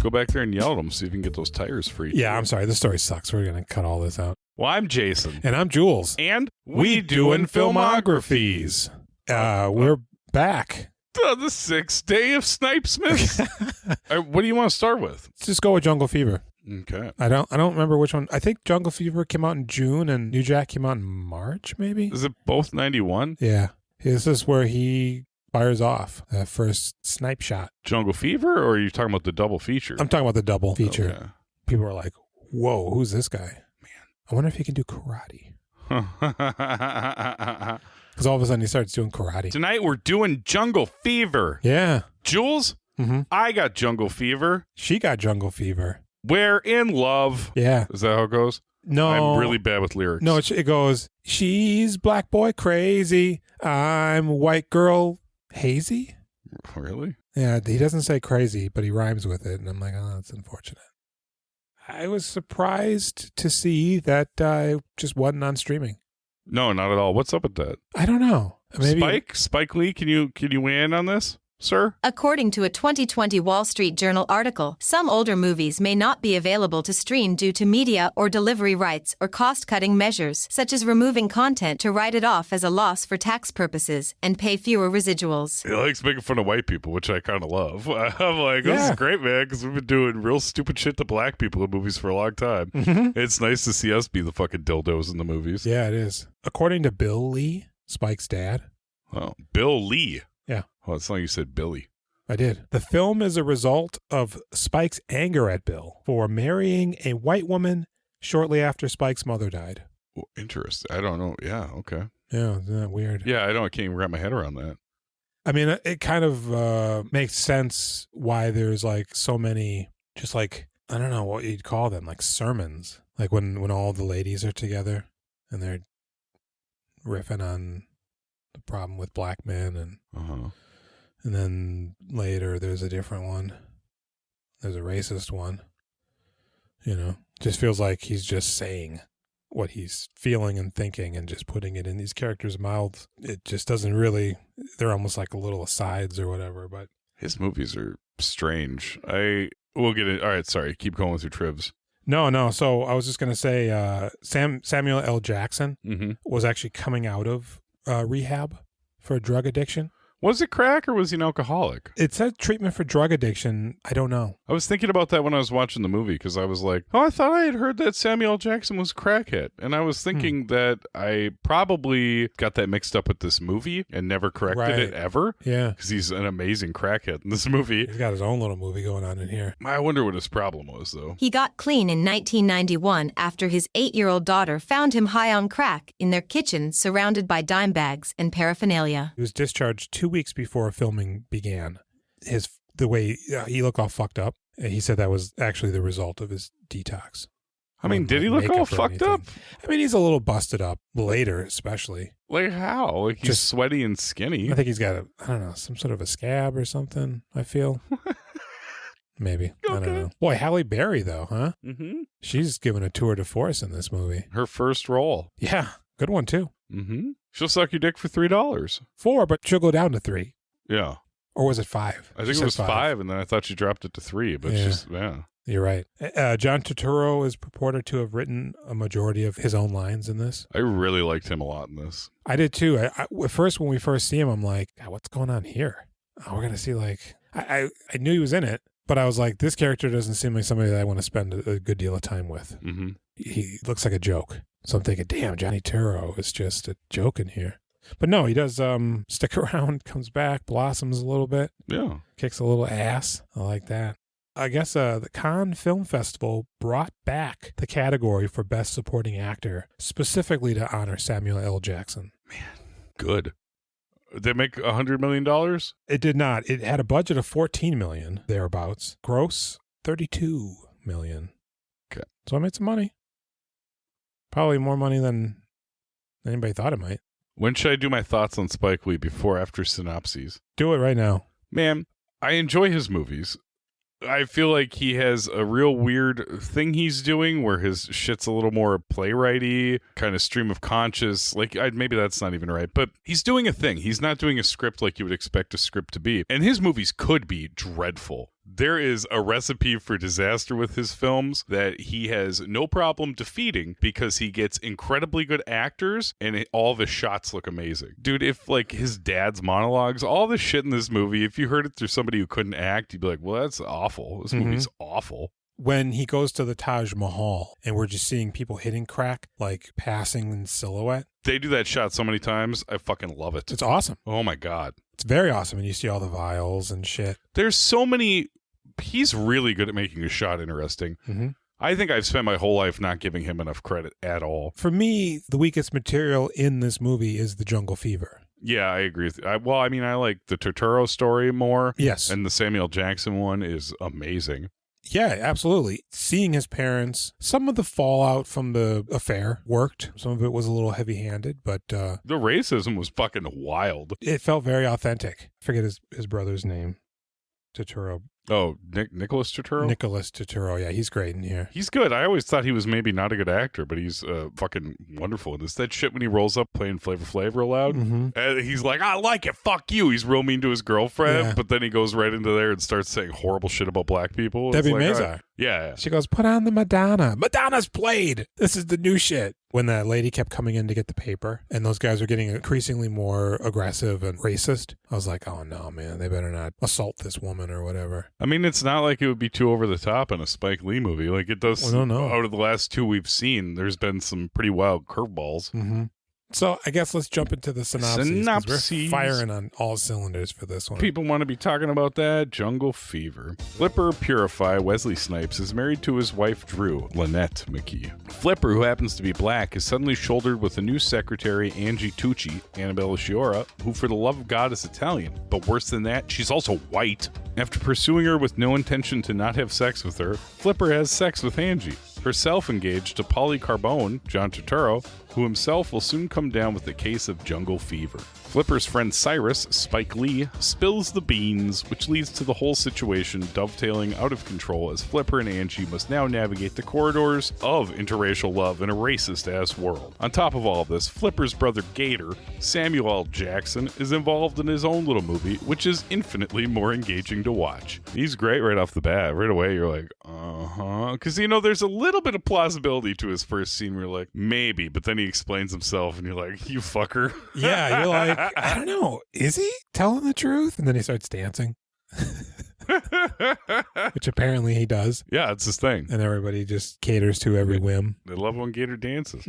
go back there and yell at him, see if you can get those tires free. Yeah, I'm sorry. This story sucks. We're going to cut all this out. Well, I'm Jason. And I'm Jules. And we doing filmographies. We're back. The sixth day of Snipesmas. What do you want to start with? Let's just go with Jungle Fever. Okay. I don't remember which one. I think Jungle Fever came out in June and New Jack came out in March, maybe? Is it both 91? Yeah. This is where he fires off that first snipe shot. Jungle Fever, or are you talking about the double feature? I'm talking about the double feature. Okay. People are like, whoa, who's this guy? Man, I wonder if he can do karate. Because all of a sudden he starts doing karate. Tonight we're doing Jungle Fever. Yeah. Jules, I got Jungle Fever. She got Jungle Fever. We're in love. Yeah. Is that how it goes? No. I'm really bad with lyrics. No, it goes, she's black boy crazy. I'm white girl hazy. Really? Yeah, he doesn't say crazy, but he rhymes with it. And I'm like, oh, that's unfortunate. I was surprised to see that it just wasn't on streaming. No, not at all. What's up with that? I don't know. Maybe Spike Lee, can you weigh in on this, sir? According to a 2020 Wall Street Journal article, some older movies may not be available to stream due to media or delivery rights or cost-cutting measures, such as removing content to write it off as a loss for tax purposes and pay fewer residuals. He likes making fun of white people, which I kind of love. I'm like, this is great, man, because we've been doing real stupid shit to black people in movies for a long time. It's nice to see us be the fucking dildos in the movies. Yeah, it is. According to Bill Lee, Spike's dad. Oh, Bill Lee. Yeah. Well, it's not like you said Billy. I did. The film is a result of Spike's anger at Bill for marrying a white woman shortly after Spike's mother died. Well, interesting. I don't know. Yeah, okay. Yeah, isn't that weird? Yeah, I can't even wrap my head around that. I mean, it kind of makes sense why there's like so many, just like, I don't know what you'd call them, like sermons. Like when all the ladies are together and they're riffing on the problem with black men and then later there's a different one. There's a racist one. You know, just feels like he's just saying what he's feeling and thinking and just putting it in these characters' mouths. It just doesn't really, they're almost like a little asides or whatever, but his movies are strange. We'll get it. All right, sorry. Keep going with your trivs. No. So I was just going to say Samuel L. Jackson was actually coming out of rehab for drug addiction. Was it crack or was he an alcoholic? It said treatment for drug addiction. I don't know. I was thinking about that when I was watching the movie because I was like, oh, I thought I had heard that Samuel L. Jackson was crackhead. And I was thinking that I probably got that mixed up with this movie and never corrected it ever. Yeah. Because he's an amazing crackhead in this movie. He's got his own little movie going on in here. I wonder what his problem was, though. He got clean in 1991 after his 8-year-old daughter found him high on crack in their kitchen surrounded by dime bags and paraphernalia. He was discharged 2 weeks before filming began. The way he looked all fucked up, he said that was actually the result of his detox. I mean, did he look all fucked up? I mean, he's a little busted up later, especially. Like how? Like he's just sweaty and skinny. I think he's got some sort of a scab or something, I feel. Maybe. Okay. I don't know. Boy, Halle Berry, though, huh? Mm-hmm. She's given a tour de force in this movie. Her first role. Yeah. Good one, too. Mm-hmm. She'll suck your dick for $3. 4, but she'll go down to 3. Yeah. Or was it 5? I think it was 5, and then I thought she dropped it to 3, but You're right. John Turturro is purported to have written a majority of his own lines in this. I really liked him a lot in this. I did too. At first, when we first see him, I'm like, God, what's going on here? Oh, we're going to see like, I knew he was in it, but I was like, this character doesn't seem like somebody that I want to spend a good deal of time with. Mm-hmm. He looks like a joke. So I'm thinking, damn, Johnny Turturro is just a joke in here. But no, he does stick around, comes back, blossoms a little bit. Yeah. Kicks a little ass. I like that. I guess the Cannes Film Festival brought back the category for Best Supporting Actor, specifically to honor Samuel L. Jackson. Man, good. Did they make $100 million? It did not. It had a budget of $14 million, thereabouts. Gross, $32 million. Okay. So I made some money. Probably more money than anybody thought it might. When should I do my thoughts on Spike Lee, before or after synopses? Do it right now. Man, I enjoy his movies. I feel like he has a real weird thing he's doing where his shit's a little more playwrighty, kind of stream of conscious. Like, maybe that's not even right, but he's doing a thing. He's not doing a script like you would expect a script to be. And his movies could be dreadful. There is a recipe for disaster with his films that he has no problem defeating because he gets incredibly good actors and all of his shots look amazing. Dude, if like his dad's monologues, all the shit in this movie, if you heard it through somebody who couldn't act, you'd be like, well, that's awful. This movie's awful. When he goes to the Taj Mahal and we're just seeing people hitting crack, like passing in silhouette. They do that shot so many times. I fucking love it. It's awesome. Oh my God. It's very awesome. And you see all the vials and shit. There's so many. He's really good at making a shot interesting. Mm-hmm. I think I've spent my whole life not giving him enough credit at all. For me, the weakest material in this movie is the Jungle Fever. Yeah, I agree with you. I like the Turturro story more. Yes. And the Samuel Jackson one is amazing. Yeah, absolutely. Seeing his parents, some of the fallout from the affair worked. Some of it was a little heavy-handed, but the racism was fucking wild. It felt very authentic. I forget his brother's name. Turturro. Oh, Nicholas Turturro? Nicholas Turturro. Yeah, he's great in here. He's good. I always thought he was maybe not a good actor, but he's fucking wonderful in this. That shit when he rolls up playing Flavor Flav real loud, and he's like, I like it, fuck you. He's real mean to his girlfriend, but then he goes right into there and starts saying horrible shit about black people. Debbie like, Mazar. Yeah. She goes, put on the Madonna. Madonna's played. This is the new shit. When that lady kept coming in to get the paper and those guys were getting increasingly more aggressive and racist, I was like, oh no, man, they better not assault this woman or whatever. I mean, it's not like it would be too over the top in a Spike Lee movie. Like it does. Well, no. Out of the last two we've seen, there's been some pretty wild curveballs. Mm-hmm. So I guess let's jump into the synopsis. 'Cause we're firing on all cylinders for this one. People want to be talking about that. Jungle Fever. Flipper Purify Wesley Snipes is married to his wife Drew, Lynette McKee. Flipper, who happens to be black, is suddenly shouldered with a new secretary, Angie Tucci, Annabella Sciorra, who for the love of God is Italian. But worse than that, she's also white. After pursuing her with no intention to not have sex with her, Flipper has sex with Angie, herself engaged to Paulie Carbone, John Turturro, who himself will soon come down with a case of jungle fever. Flipper's friend Cyrus, Spike Lee, spills the beans, which leads to the whole situation dovetailing out of control as Flipper and Angie must now navigate the corridors of interracial love in a racist-ass world. On top of all of this, Flipper's brother Gator, Samuel L. Jackson, is involved in his own little movie, which is infinitely more engaging to watch. He's great right off the bat. Right away, you're like, because, there's a little bit of plausibility to his first scene where you're like, maybe, but then he explains himself and you're like, you fucker. Yeah, you're like, I don't know. Is he telling the truth? And then he starts dancing. Which apparently he does. Yeah, it's his thing. And everybody just caters to every whim. They love when Gator dances.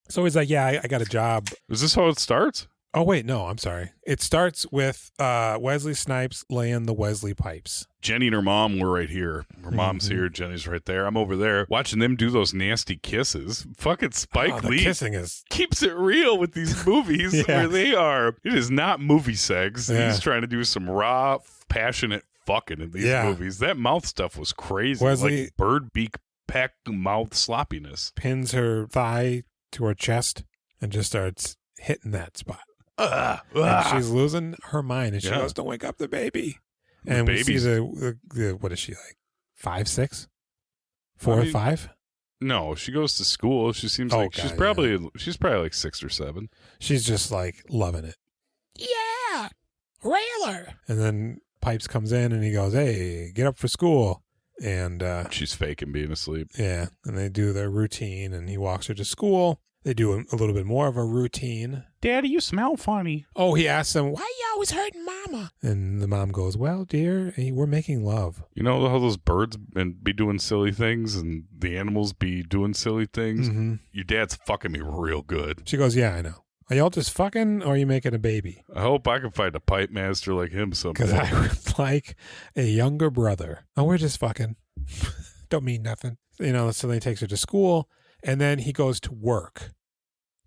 So he's like, yeah, I got a job. Is this how it starts? Oh, wait, no, I'm sorry. It starts with Wesley Snipes laying the Wesley pipes. Jenny and her mom were right here. Her mom's here. Jenny's right there. I'm over there watching them do those nasty kisses. Fucking Spike Lee kissing keeps it real with these movies where they are. It is not movie sex. Yeah. He's trying to do some raw, passionate fucking in these movies. That mouth stuff was crazy. Wesley, like bird beak peck mouth sloppiness. Pins her thigh to her chest and just starts hitting that spot. And she's losing her mind, and she goes, "Don't wake up the baby." And we see the what is she like? 5, 6, 4, 5? No, she goes to school. She seems like she's probably like 6 or 7. She's just like loving it. Yeah, railer. And then Pipes comes in, and he goes, "Hey, get up for school." And she's faking being asleep. Yeah, and they do their routine, and he walks her to school. They do a little bit more of a routine. Daddy, you smell funny. Oh, he asks him, why you always hurting Mama? And the mom goes, well, dear, we're making love. You know how those birds be doing silly things and the animals be doing silly things? Mm-hmm. Your dad's fucking me real good. She goes, yeah, I know. Are y'all just fucking or are you making a baby? I hope I can find a pipe master like him someday. Because I would like a younger brother. Oh, we're just fucking. Don't mean nothing. So they takes her to school. And then he goes to work,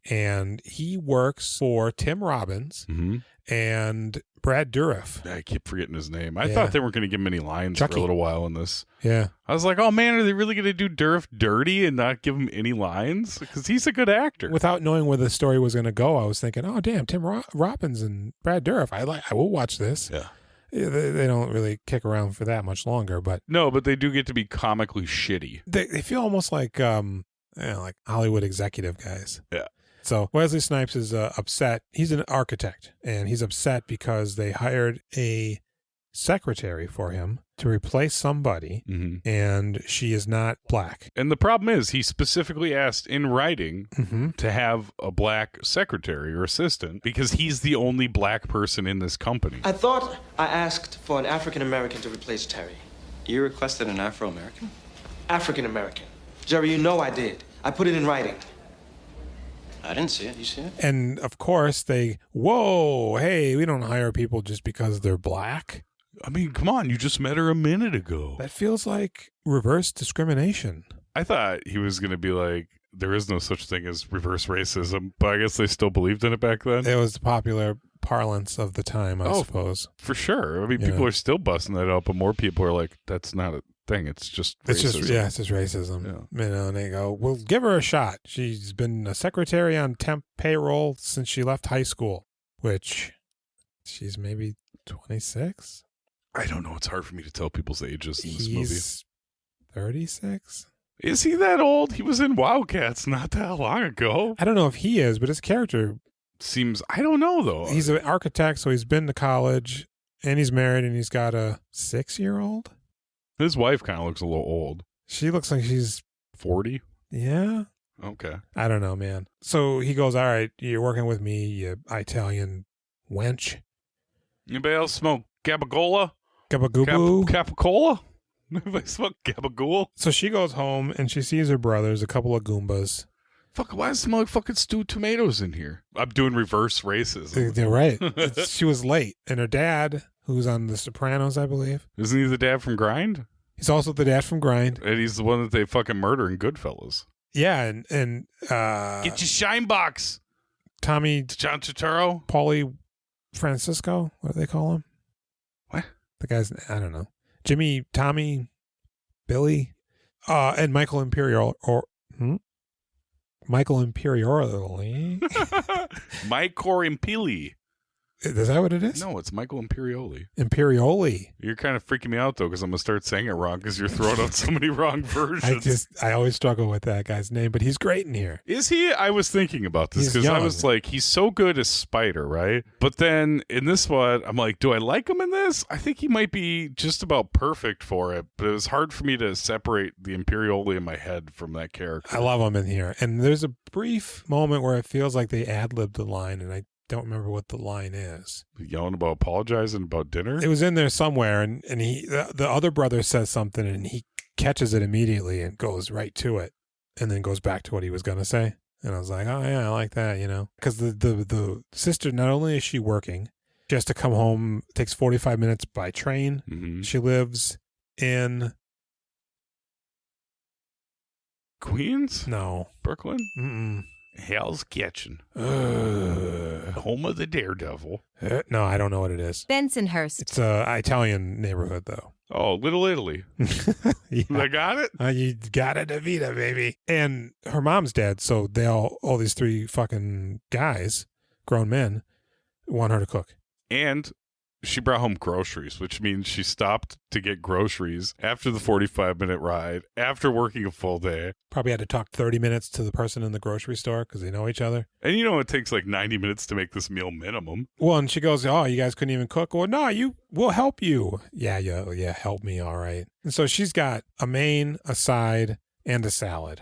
and he works for Tim Robbins and Brad Dourif. I keep forgetting his name. I thought they weren't going to give him any lines for a little while in this. Yeah. I was like, oh man, are they really going to do Dourif dirty and not give him any lines? Because he's a good actor. Without knowing where the story was going to go, I was thinking, oh damn, Tim Robbins and Brad Dourif. I will watch this. Yeah. They don't really kick around for that much longer, but no, but they do get to be comically shitty. They feel almost like like Hollywood executive guys. Yeah. So Wesley Snipes is upset. He's an architect, and he's upset because they hired a secretary for him to replace somebody, and she is not black. And the problem is, he specifically asked in writing to have a black secretary or assistant because he's the only black person in this company. I thought I asked for an African-American to replace Terry. You requested an Afro-American? African-American. Jerry, you know I did. I put it in writing. I didn't see it. You see it? And of course whoa, hey, we don't hire people just because they're black. I mean, come on, you just met her a minute ago. That feels like reverse discrimination. I thought he was going to be like, there is no such thing as reverse racism, but I guess they still believed in it back then. It was the popular parlance of the time, I suppose. For sure. I mean, people are still busting that up, but more people are like, that's not a thing. It's just racism. It's just racism. Yeah. You know, and they go, we'll give her a shot. She's been a secretary on temp payroll since she left high school, which she's maybe 26. I don't know. It's hard for me to tell people's ages in this movie. He's 36. Is he that old? He was in Wildcats not that long ago. I don't know if he is, but his character seems, I don't know though. He's an architect, so he's been to college, and he's married, and he's got a 6-year-old. His wife kind of looks a little old. She looks like she's 40. Yeah. Okay. I don't know, man. So he goes, all right, you're working with me, you Italian wench. Anybody else smoke Gabagola? Gabagoo? Capicola? Anybody smoke Gabagool? So she goes home, and she sees her brothers, a couple of Goombas. Fuck, why does it smell like fucking stewed tomatoes in here? I'm doing reverse racism. They're right. She was late, and her dad, who's on The Sopranos, I believe. Isn't he the dad from Grind? He's also the dad from Grind. And he's the one that they fucking murder in Goodfellas. Yeah, and get your shine box. Tommy John Turturro. Paulie Francisco, what do they call him? What? The guy's, I don't know. Jimmy, Tommy, Billy, and Michael Imperioli. Mike Impili. Is that what it is? No, it's Michael Imperioli. Imperioli. You're kind of freaking me out, though, because I'm going to start saying it wrong because you're throwing out so many wrong versions. I always struggle with that guy's name, but he's great in here. Is he? I was thinking about this because I was like, he's so good as Spider, right? But then in this one, I'm like, do I like him in this? I think he might be just about perfect for it, but it was hard for me to separate the Imperioli in my head from that character. I love him in here. And there's a brief moment where it feels like they ad-libbed the line, and I don't remember what the line is. Yelling about apologizing about dinner? It was in there somewhere, and the other brother says something, and he catches it immediately and goes right to it, and then goes back to what he was going to say. And I was like, oh, yeah, I like that, you know. Because the sister, not only is she working, she has to come home, it takes 45 minutes by train. Mm-hmm. She lives in... Queens? No. Brooklyn? Mm-mm. Hell's Kitchen. Home of the Daredevil. No, I don't know what it is. Bensonhurst. It's a Italian neighborhood, though. Oh, Little Italy. Yeah. I got it? You got it, Davida, baby. And her mom's dead, so they all these 3 fucking guys, grown men, want her to cook. And she brought home groceries, which means she stopped to get groceries after the 45-minute ride, after working a full day. Probably had to talk 30 minutes to the person in the grocery store because they know each other. And you know it takes like 90 minutes to make this meal minimum. Well, and she goes, oh, you guys couldn't even cook? Well, no, we'll help you. Yeah, help me, all right. And so she's got a main, a side, and a salad,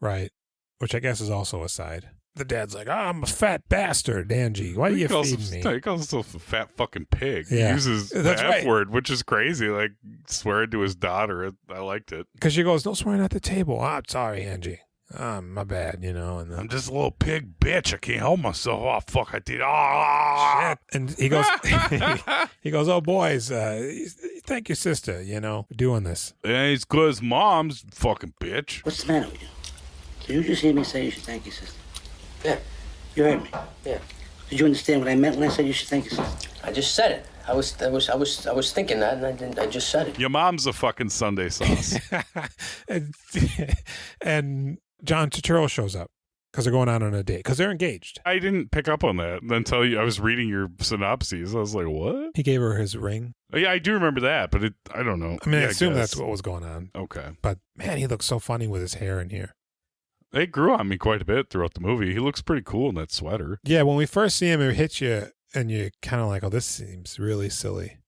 right? Which I guess is also a side. The dad's like, I'm a fat bastard, Angie. Why are you feeding me? He calls himself a fat fucking pig. Yeah. He uses the F word, which is crazy. Like, swearing to his daughter. I liked it. Because she goes, no swearing at the table. I'm sorry, Angie. My bad, you know. And I'm just a little pig bitch. I can't help myself. Oh, fuck, I did. Oh, shit. And he goes, he goes, oh, boys, thank your sister, you know, for doing this. Yeah, it's because mom's fucking bitch. What's the matter with you? Did you just hear me say you should thank your sister? Yeah. You heard me? Yeah. Did you understand what I meant when I said you should thank your sister? I just said it. I was thinking that, and I just said it. Your mom's a fucking Sunday sauce. and John Turturro shows up because they're going out on a date because they're engaged. I didn't pick up on that until I was reading your synopses. I was like, what? He gave her his ring. Oh, yeah, I do remember that, but I don't know. I mean, I assume that's what was going on. Okay. But man, he looks so funny with his hair in here. It grew on me quite a bit throughout the movie. He looks pretty cool in that sweater. Yeah, when we first see him, it hits you, and you're kind of like, oh, this seems really silly.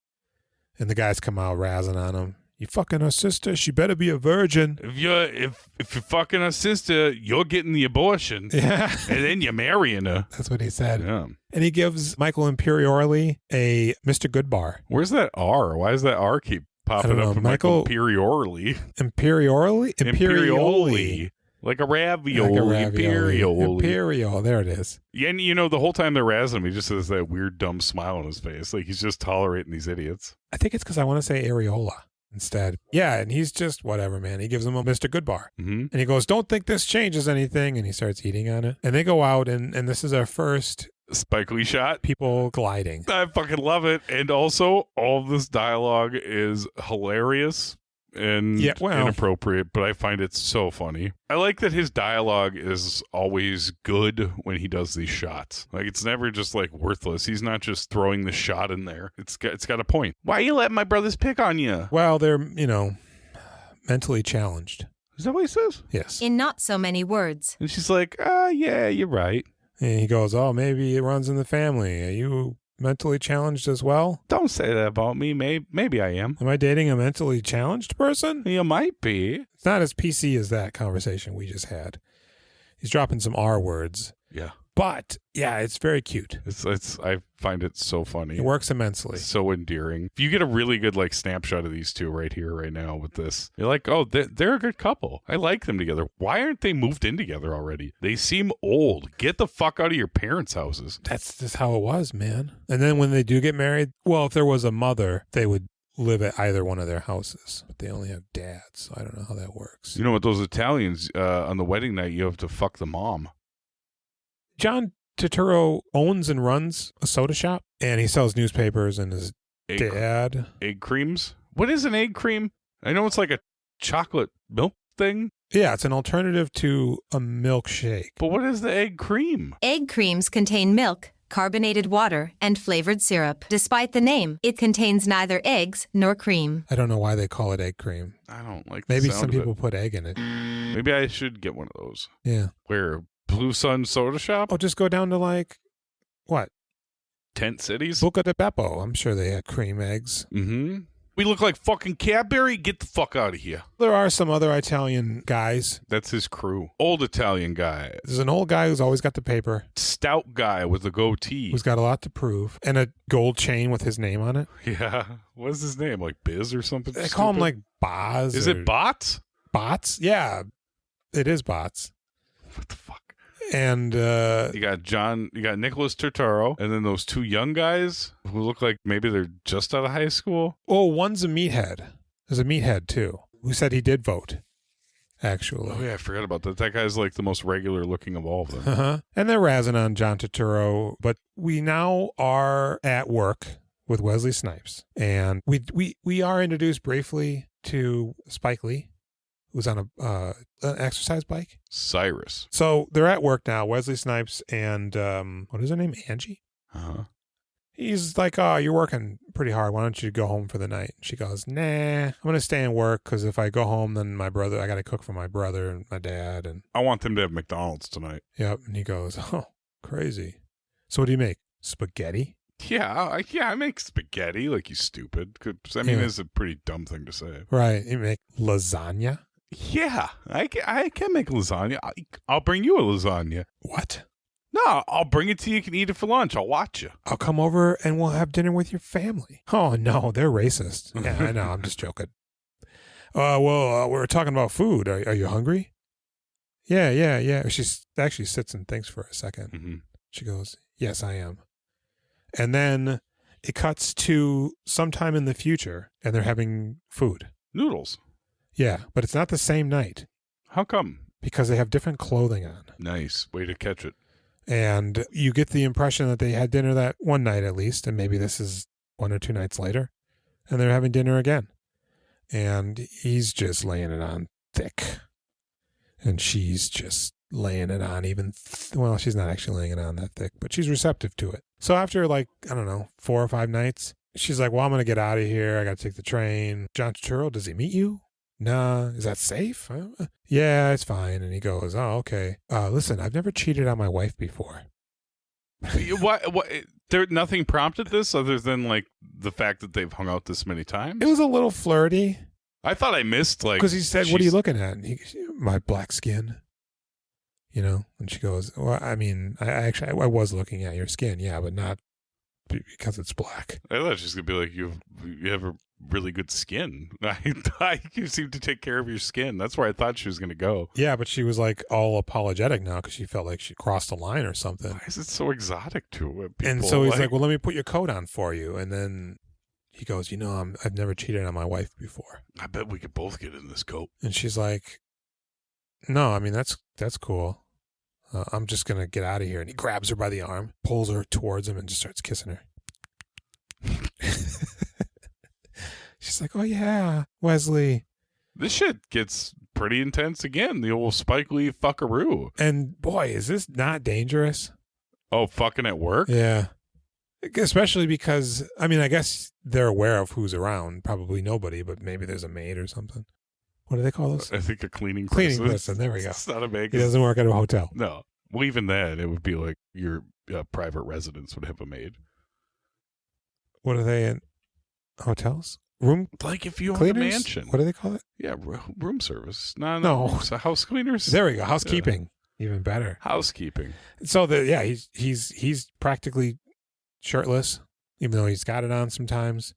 And the guys come out razzing on him. You fucking her sister? She better be a virgin. If you're fucking her sister, you're getting the abortion. Yeah. And then you're marrying her. That's what he said. Yeah. And he gives Michael Imperioli a Mr. Goodbar. Where's that R? Why does that R keep popping know. up in Michael- Imperioli? Imperioli. Like a ravioli. Like a ravioli. Imperioli. Imperial. There it is. Yeah, and the whole time they're razzing him, he just has that weird, dumb smile on his face. Like he's just tolerating these idiots. I think it's because I want to say areola instead. Yeah, and he's just whatever, man. He gives him a Mr. Goodbar. Mm-hmm. And he goes, don't think this changes anything. And he starts eating on it. And they go out, and this is our first Spike Lee shot. people gliding. I fucking love it. And also, all of this dialogue is hilarious and inappropriate, but I find it so funny. I like that his dialogue is always good when he does these shots. Like, it's never just, like, worthless. He's not just throwing the shot in there. It's got a point. Why are you letting my brothers pick on you? Well, they're, mentally challenged. Is that what he says? Yes. In not so many words. And she's like, yeah, you're right. And he goes, oh, maybe it runs in the family. Are you mentally challenged as well? Don't say that about me. Maybe I am. Am I dating a mentally challenged person? You might be. It's not as PC as that conversation we just had. He's dropping some R words. Yeah. But, yeah, it's very cute. I find it so funny. It works immensely. It's so endearing. If you get a really good snapshot of these two right here, right now with this, you're like, oh, they're a good couple. I like them together. Why aren't they moved in together already? They seem old. Get the fuck out of your parents' houses. That's just how it was, man. And then when they do get married, well, if there was a mother, they would live at either one of their houses. But they only have dads, so I don't know how that works. You know what, those Italians, on the wedding night, you have to fuck the mom. John Turturro owns and runs a soda shop, and he sells newspapers, and his dad... Egg creams? What is an egg cream? I know it's like a chocolate milk thing. Yeah, it's an alternative to a milkshake. But what is the egg cream? Egg creams contain milk, carbonated water, and flavored syrup. Despite the name, it contains neither eggs nor cream. I don't know why they call it egg cream. I don't like Maybe the sound some of people it. put egg in it. Maybe I should get one of those. Yeah. Where? Blue Sun Soda Shop? Oh, just go down to what? Tent Cities? Buca de Beppo. I'm sure they had cream eggs. Mm-hmm. We look like fucking Cadbury? Get the fuck out of here. There are some other Italian guys. That's his crew. Old Italian guy. There's an old guy who's always got the paper. Stout guy with a goatee. Who's got a lot to prove. And a gold chain with his name on it. Yeah. What's his name? Like Biz or something? They call him Boz. Is it Bots? Bots? Yeah. It is Bots. What the fuck? And you got Nicholas Turturro, and then those two young guys who look like maybe they're just out of high school. Oh, one's a meathead. There's a meathead too, who said he did vote. Actually. Oh yeah, I forgot about that. That guy's like the most regular looking of all of them. Uh-huh. And they're razzing on John Turturro, but we now are at work with Wesley Snipes, and we are introduced briefly to Spike Lee, who's on an exercise bike. Cyrus. So they're at work now, Wesley Snipes and, what is her name? Angie? Uh-huh. He's like, oh, you're working pretty hard. Why don't you go home for the night? She goes, nah, I'm going to stay and work because if I go home, then I got to cook for my brother and my dad. And I want them to have McDonald's tonight. Yep. And he goes, oh, crazy. So what do you make? Spaghetti? Yeah, I make spaghetti, like you stupid. I mean, it's a pretty dumb thing to say. Right. You make lasagna? Yeah, I can make lasagna. I'll bring you a lasagna. What? No, I'll bring it to you. You can eat it for lunch. I'll watch you. I'll come over and we'll have dinner with your family. Oh, no, they're racist. Yeah, I know. I'm just joking. We're talking about food. Are you hungry? Yeah. She actually sits and thinks for a second. Mm-hmm. She goes, yes, I am. And then it cuts to sometime in the future and they're having food. Noodles. Yeah, but it's not the same night. How come? Because they have different clothing on. Nice. Way to catch it. And you get the impression that they had dinner that one night at least, and maybe this is 1 or 2 nights later, and they're having dinner again. And he's just laying it on thick. And she's just laying it on even, well, she's not actually laying it on that thick, but she's receptive to it. So after 4 or 5 nights, she's like, well, I'm going to get out of here. I got to take the train. John Turturro, does he meet you? Nah, is that safe? Yeah, it's fine. And he goes, oh, okay. Listen, I've never cheated on my wife before. What? Nothing prompted this other than like the fact that they've hung out this many times. It was a little flirty. I thought I missed like because he said, "What are you looking at?" And he goes, "My black skin." You know, and she goes, "Well, I mean, I was looking at your skin, yeah, but not because it's black." I thought she was gonna be like, you have a really good skin. You seem to take care of your skin. That's where I thought she was gonna go. Yeah, but she was like all apologetic now because she felt like she crossed a line or something. Why is it so exotic to people? And so he's like, "Well, let me put your coat on for you." And then he goes, I've never cheated on my wife before. I bet we could both get in this coat. And she's like, "No, I mean, that's cool. I'm just going to get out of here." And he grabs her by the arm, pulls her towards him, and just starts kissing her. She's like, "Oh, yeah, Wesley." This shit gets pretty intense again. The old Spike Lee fuckaroo. And boy, is this not dangerous? Oh, fucking at work? Yeah. Especially because, I mean, I guess they're aware of who's around. Probably nobody, but maybe there's a maid or something. What do they call this? I think a cleaning person. There we go. It's not a maid. He doesn't work at a hotel. No. Well, even then, it would be like your private residence would have a maid. What are they in? Hotels? Room? Like if you own cleaners? a mansion. What do they call it? Yeah, room service. No. So house cleaners? There we go. Housekeeping. Yeah. Even better. Housekeeping. So, he's practically shirtless, even though he's got it on sometimes.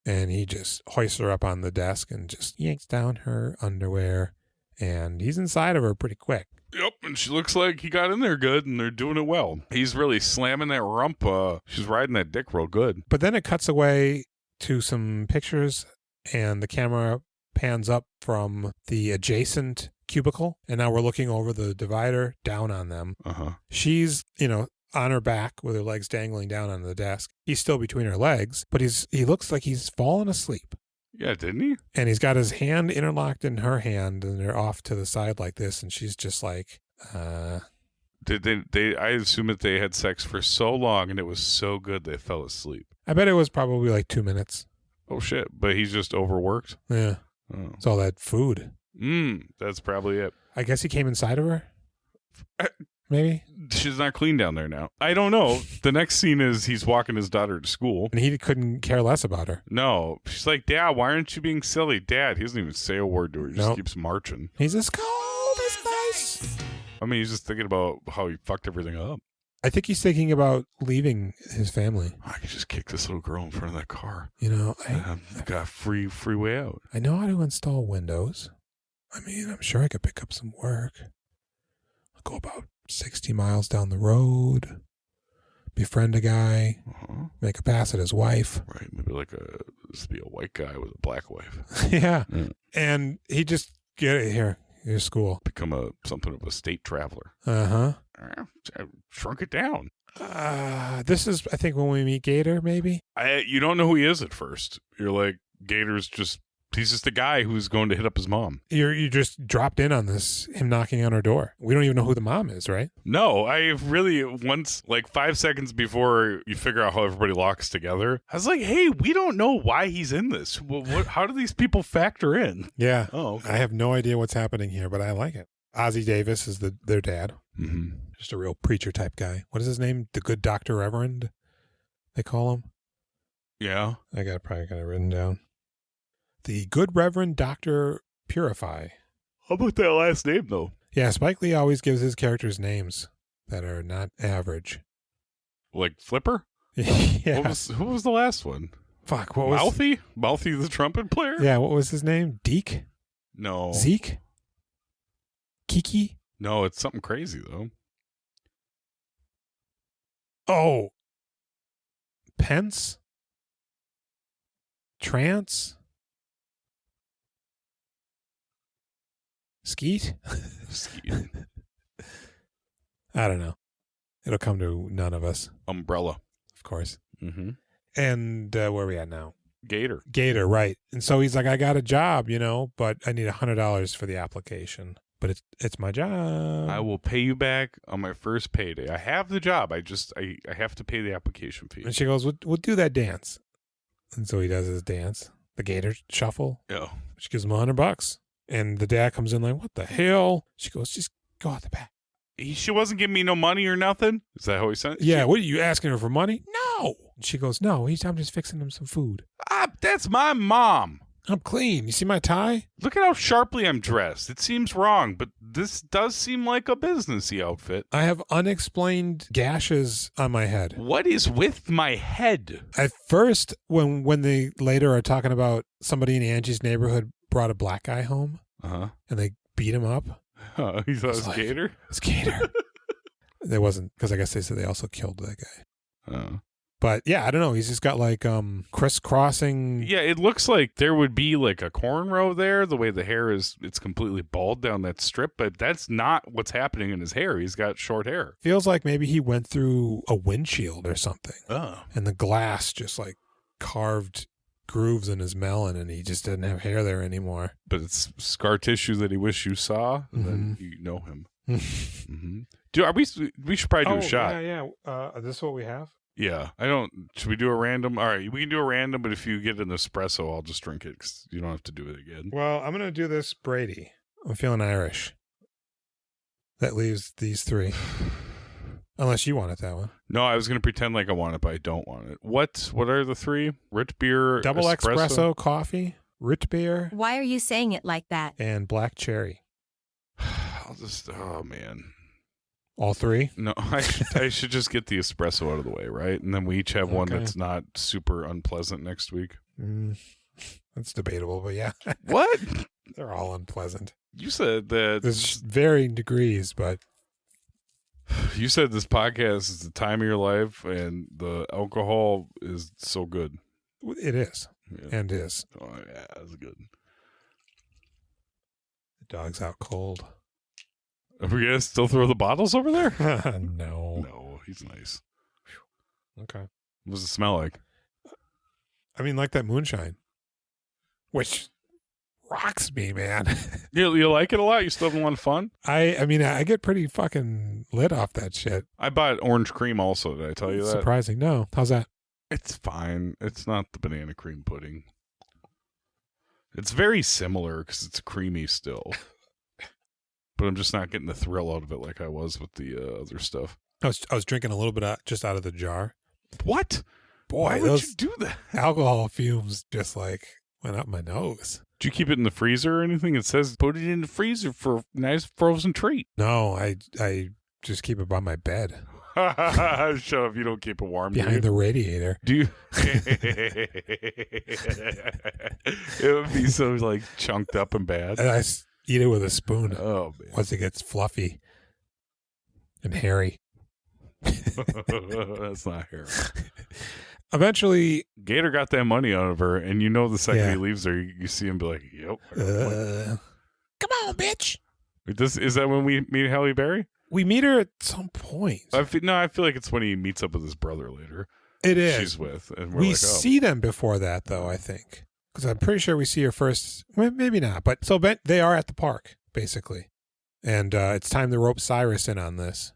And he just hoists her up on the desk and just yanks down her underwear. And he's inside of her pretty quick. Yep, and she looks like he got in there good, and they're doing it well. He's really slamming that rump. She's riding that dick real good. But then it cuts away to some pictures, and the camera pans up from the adjacent cubicle, and now we're looking over the divider down on them. Uh-huh. She's, on her back with her legs dangling down on the desk. He's still between her legs, but he looks like he's fallen asleep. Yeah, didn't he? And he's got his hand interlocked in her hand, and they're off to the side like this, and she's just like, Did they I assume that they had sex for so long and it was so good they fell asleep. I bet it was probably like 2 minutes. Oh shit, but he's just overworked? Yeah. Oh. It's all that food. That's probably it. I guess he came inside of her? Maybe? She's not clean down there now. I don't know. The next scene is he's walking his daughter to school. And he couldn't care less about her. No. She's like, "Dad, why aren't you being silly?" Dad, he doesn't even say a word to her. He just Nope. keeps marching. He's as cold as ice. I mean, he's just thinking about how he fucked everything up. I think he's thinking about leaving his family. I could just kick this little girl in front of that car. I've got free way out. I know how to install Windows. I mean, I'm sure I could pick up some work. I'll go about 60 miles down the road, befriend a guy, make a pass at his wife. Right, maybe this would be a white guy with a black wife. Yeah. And he just here's school. Become something of a state traveler. Uh-huh. I shrunk it down. This is, I think, when we meet Gator, maybe? You don't know who he is at first. You're like, he's just a guy who's going to hit up his mom. You just dropped in on him knocking on her door. We don't even know who the mom is, right? No, I really, once, like 5 seconds before you figure out how everybody locks together, I was like, hey, we don't know why he's in this. How do these people factor in? Yeah. Oh, okay. I have no idea what's happening here, but I like it. Ozzie Davis is their dad. Mm-hmm. Just a real preacher type guy. What is his name? The Good Dr. Reverend, they call him? Yeah. Probably got it written down. The Good Reverend Dr. Purify. How about that last name, though? Yeah, Spike Lee always gives his characters names that are not average. Like Flipper? Yeah. Who was the last one? Fuck, what was... Mouthy? Mouthy the trumpet player? Yeah, what was his name? Deke? No. Zeke? Kiki? No, it's something crazy, though. Oh. Pence? Trance? Skeet? Skeet. I don't know. It'll come to none of us. Umbrella. Of course. Mm-hmm. And where are we at now? Gator, right. And so he's like, I got a job, but I need $100 for the application. But it's my job. I will pay you back on my first payday. I have the job. I have to pay the application fee. And she goes, we'll do that dance. And so he does his dance, the Gator shuffle. Yeah. She gives him $100. And the dad comes in like, what the hell? She goes, just go out the back. She wasn't giving me no money or nothing. Is that how he said it? Yeah, what are you asking her for money? No. She goes, no, I'm just fixing him some food. That's my mom. I'm clean. You see my tie? Look at how sharply I'm dressed. It seems wrong, but this does seem like a businessy outfit. I have unexplained gashes on my head. What is with my head? At first, when they later are talking about somebody in Angie's neighborhood brought a black guy home, and they beat him up. You thought it was Gator? It's Gator. There wasn't, because I guess they said they also killed that guy. But yeah, I don't know. He's just got like crisscrossing. Yeah, it looks like there would be like a cornrow there. The way the hair is, it's completely bald down that strip, but that's not what's happening in his hair. He's got short hair. Feels like maybe he went through a windshield or something. Oh. And the glass just like carved grooves in his melon, and he just didn't have hair there anymore. But it's scar tissue that he wish you saw, and then you know him. Dude, we should probably do a shot. Yeah. Is this what we have? Yeah, should we do a random? All right, we can do a random, but if you get an espresso, I'll just drink it because you don't have to do it again. Well, I'm going to do this Brady. I'm feeling Irish. That leaves these three. Unless you want it that one. No, I was going to pretend like I want it, but I don't want it. What are the three? Root beer, double espresso coffee, root beer. Why are you saying it like that? And black cherry. Oh, man. All three? No, I should just get the espresso out of the way, right? And then we each have one that's not super unpleasant next week. That's debatable, but yeah. What? They're all unpleasant. You said that... There's varying degrees, but... You said this podcast is the time of your life, and the alcohol is so good. It is. Yeah. And is. Oh, yeah, that's good. The dog's out cold. Are we going to still throw the bottles over there? No. No, he's nice. Okay. What does it smell like? I mean, like that moonshine. Which rocks me, man. You like it a lot? You still having a lot of fun? I mean, I get pretty fucking lit off that shit. I bought orange cream also. Did I tell you that? Surprising. No. How's that? It's fine. It's not the banana cream pudding. It's very similar because it's creamy still. But I'm just not getting the thrill out of it like I was with the other stuff. I was drinking a little bit just out of the jar. What? Boy, why would you do that? Alcohol fumes just like went up my nose. Did you keep it in the freezer or anything? It says put it in the freezer for a nice frozen treat. No, I just keep it by my bed. Shut up! You don't keep it warm behind the radiator. Do you? It would be so like chunked up and bad. And I eat it with a spoon. Oh man! Once it gets fluffy and hairy. That's not hair. Eventually, Gator got that money out of her, and you know the second he leaves her, you see him be like, "Yep." Come on, bitch. Is that when we meet Halle Berry? We meet her at some point. I feel like it's when he meets up with his brother later. It is. She's with, and we see them before that, though. I think because I'm pretty sure we see her first. Well, maybe not, but so they are at the park basically, and it's time to rope Cyrus in on this.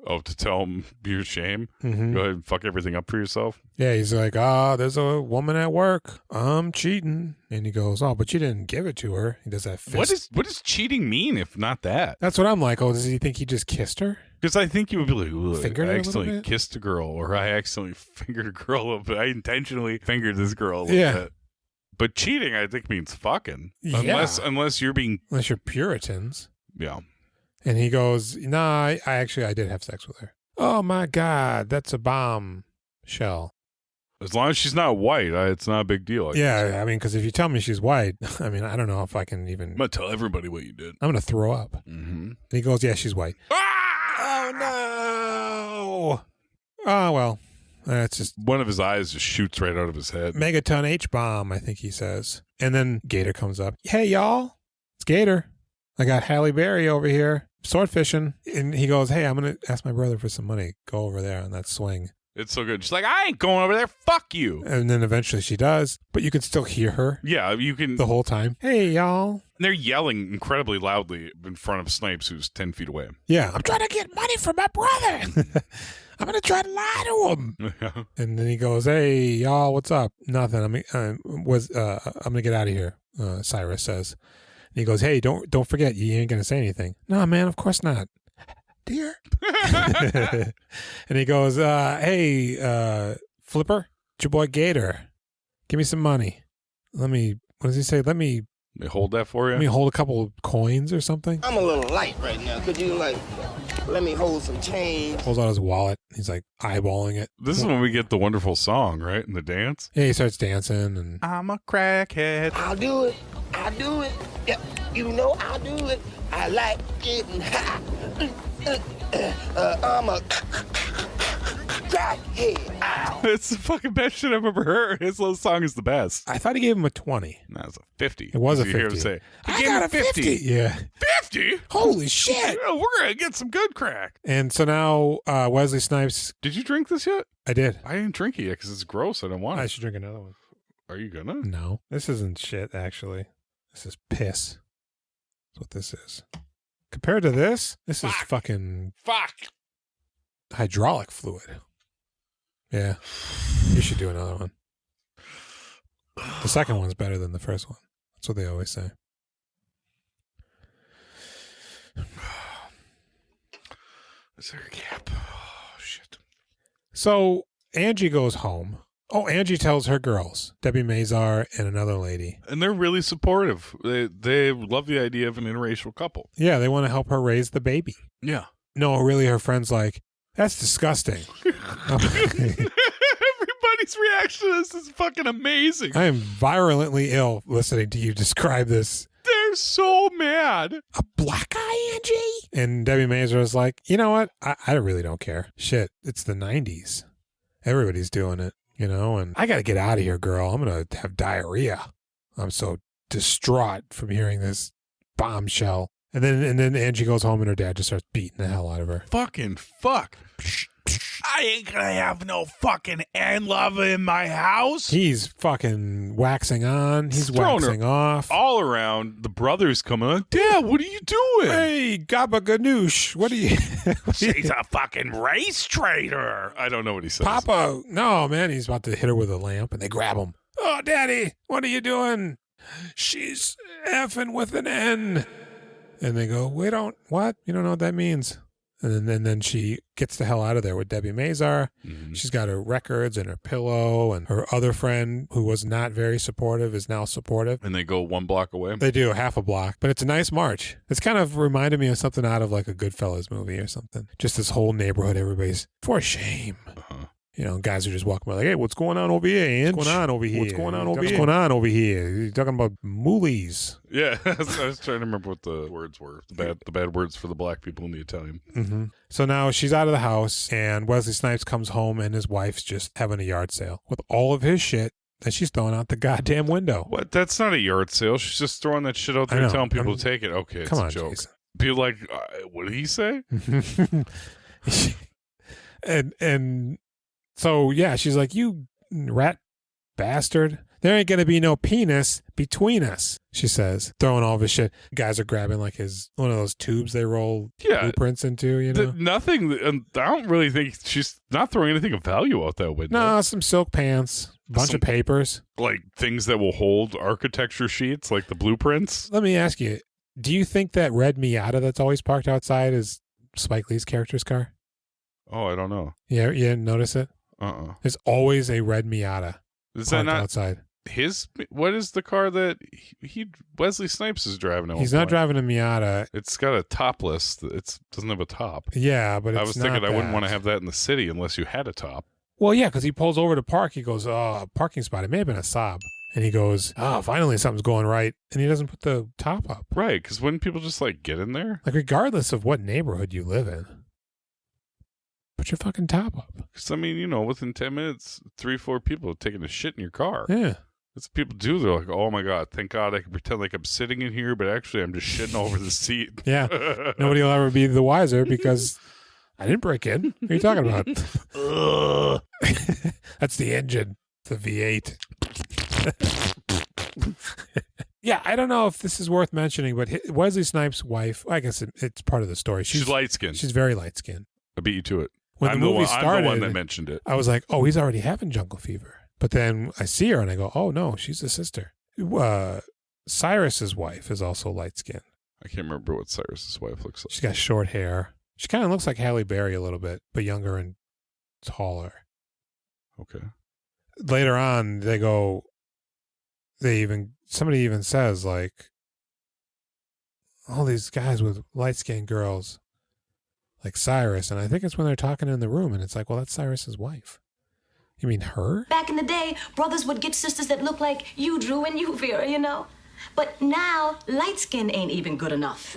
Oh, to tell him your shame? Mm-hmm. Go ahead and fuck everything up for yourself? Yeah, he's like, there's a woman at work. I'm cheating. And he goes, but you didn't give it to her. He does that fist. What does cheating mean if not that? That's what I'm like. Does he think he just kissed her? Because I think you would be like, fingered I her accidentally kissed a girl, or I accidentally fingered a girl, but I intentionally fingered this girl a little bit. But cheating, I think, means fucking. Unless you're being... Unless you're Puritans. Yeah. And he goes, nah, I did have sex with her. Oh, my God, that's a bomb shell. As long as she's not white, it's not a big deal. I mean, because if you tell me she's white, I mean, I don't know if I can even... I'm going to tell everybody what you did. I'm going to throw up. Mm-hmm. And he goes, yeah, she's white. Ah! Oh, no! Oh, well, that's just... One of his eyes just shoots right out of his head. Megaton H-bomb, I think he says. And then Gator comes up. Hey, y'all, it's Gator. I got Halle Berry over here, sword fishing. And he goes, hey, I'm going to ask my brother for some money. Go over there on that swing. It's so good. She's like, I ain't going over there. Fuck you. And then eventually she does, but you can still hear her. Yeah, you can. The whole time. Hey, y'all. They're yelling incredibly loudly in front of Snipes, who's 10 feet away. Yeah. I'm trying to get money from my brother. I'm going to try to lie to him. Yeah. And then he goes, hey, y'all, what's up? Nothing. I'm going to get out of here, Cyrus says. And he goes, hey, don't forget, you ain't going to say anything. No, man, of course not. Dear. And he goes, hey, Flipper, it's your boy Gator. Give me some money. What does he say? Let me hold that for you? Let me hold a couple of coins or something. I'm a little light right now. Could you, let me hold some change? Pulls out his wallet. He's like eyeballing it. This is when we get the wonderful song, right? And the dance. Yeah, he starts dancing and I'm a crackhead. I'll do it. Yeah, you know I'll do it. I like getting high. I'm a crackhead. Ow. It's the fucking best shit I've ever heard. His little song is the best. I thought he gave him a 20. No, it's a 50. It was a You hear 50. him say, I got a 50. Yeah. 50? Holy shit. Yeah, we're going to get some good crack. And so now Wesley Snipes. Did you drink this yet? I did. I didn't drink it yet because it's gross. I don't want it. I should drink another one. Are you gonna? No. This isn't shit, actually. This is piss. That's what this is. Compared to this is fucking hydraulic fluid. Yeah. You should do another one. The second one's better than the first one. That's what they always say. Is there a gap? Oh, shit. So Angie goes home. Oh, Angie tells her girls, Debbie Mazar and another lady. And they're really supportive. They love the idea of an interracial couple. Yeah, they want to help her raise the baby. Yeah. No, really, her friend's like, that's disgusting. Everybody's reaction to this is fucking amazing. I am virulently ill listening to you describe this. They're so mad. A black eye, Angie? And Debbie Mazar is like, you know what? I really don't care. Shit, it's the 90s. Everybody's doing it, and I got to get out of here, girl. I'm going to have diarrhea. I'm so distraught from hearing this bombshell. And then Angie goes home and her dad just starts beating the hell out of her. Fucking fuck. I ain't gonna have no fucking love in my house. He's fucking waxing on. He's throwing waxing off. All around. The brothers coming on. Dad, what are you doing? Hey, Gabba Ganoush. What are you? She's a fucking race traitor. I don't know what he says. Papa. No, man. He's about to hit her with a lamp and they grab him. Oh, Daddy, what are you doing? She's effing with an N. And they go, what? You don't know what that means. And then she gets the hell out of there with Debbie Mazar. Mm-hmm. She's got her records and her pillow, and her other friend, who was not very supportive, is now supportive. And they go 1 block away? They do, half a block. But it's a nice march. It's kind of reminded me of something out of like a Goodfellas movie or something. Just this whole neighborhood, everybody's, for shame. Uh-huh. Guys are just walking by like, hey, what's going on over here, Ange? What's going on over here? What's going on over here? What's going on over here? You're talking about moolies. Yeah, I was trying to remember what the words were. The bad words for the black people in the Italian. Mm-hmm. So now she's out of the house, and Wesley Snipes comes home, and his wife's just having a yard sale with all of his shit that she's throwing out the goddamn window. What? That's not a yard sale. She's just throwing that shit out there and telling people to take it. Okay, it's a joke. Jason. People like, what did he say? and so, yeah, she's like, you rat bastard. There ain't going to be no penis between us, she says, throwing all of his shit. Guys are grabbing like one of those tubes they roll blueprints into, Nothing. I don't really think she's not throwing anything of value out that window. No, some silk pants, bunch of papers. Like things that will hold architecture sheets, like the blueprints. Let me ask you, do you think that red Miata that's always parked outside is Spike Lee's character's car? Oh, I don't know. Yeah, you didn't notice it? There's always a red Miata parked outside. What is the car that Wesley Snipes is driving? He's not driving a Miata. It's got a topless. It doesn't have a top. Yeah, but I was thinking I wouldn't want to have that in the city unless you had a top. Well, yeah, because he pulls over to park. He goes, parking spot. It may have been a Saab. And he goes, finally something's going right. And he doesn't put the top up. Right, because wouldn't people just get in there? Like regardless of what neighborhood you live in. Put your fucking top up. Because, within 10 minutes, 3-4 people have taken a shit in your car. Yeah. That's what people do. They're like, oh, my God, thank God I can pretend like I'm sitting in here, but actually I'm just shitting over the seat. Yeah. Nobody will ever be the wiser because I didn't break in. What are you talking about? That's the engine. The V8. Yeah, I don't know if this is worth mentioning, but Wesley Snipes' wife, I guess it's part of the story. She's light-skinned. She's very light-skinned. I beat you to it. When the movie started, I'm the one that mentioned it. I was like, oh, he's already having jungle fever. But then I see her and I go, oh, no, she's a sister. Cyrus's wife is also light-skinned. I can't remember what Cyrus's wife looks like. She's got short hair. She kind of looks like Halle Berry a little bit, but younger and taller. Okay. later on, somebody even says, like, all these guys with light-skinned girls, like Cyrus, and I think it's when they're talking in the room, and it's like, well, that's Cyrus's wife. You mean her? Back in the day, brothers would get sisters that looked like you, Drew, and you, Vera, you know? But now, light skin ain't even good enough.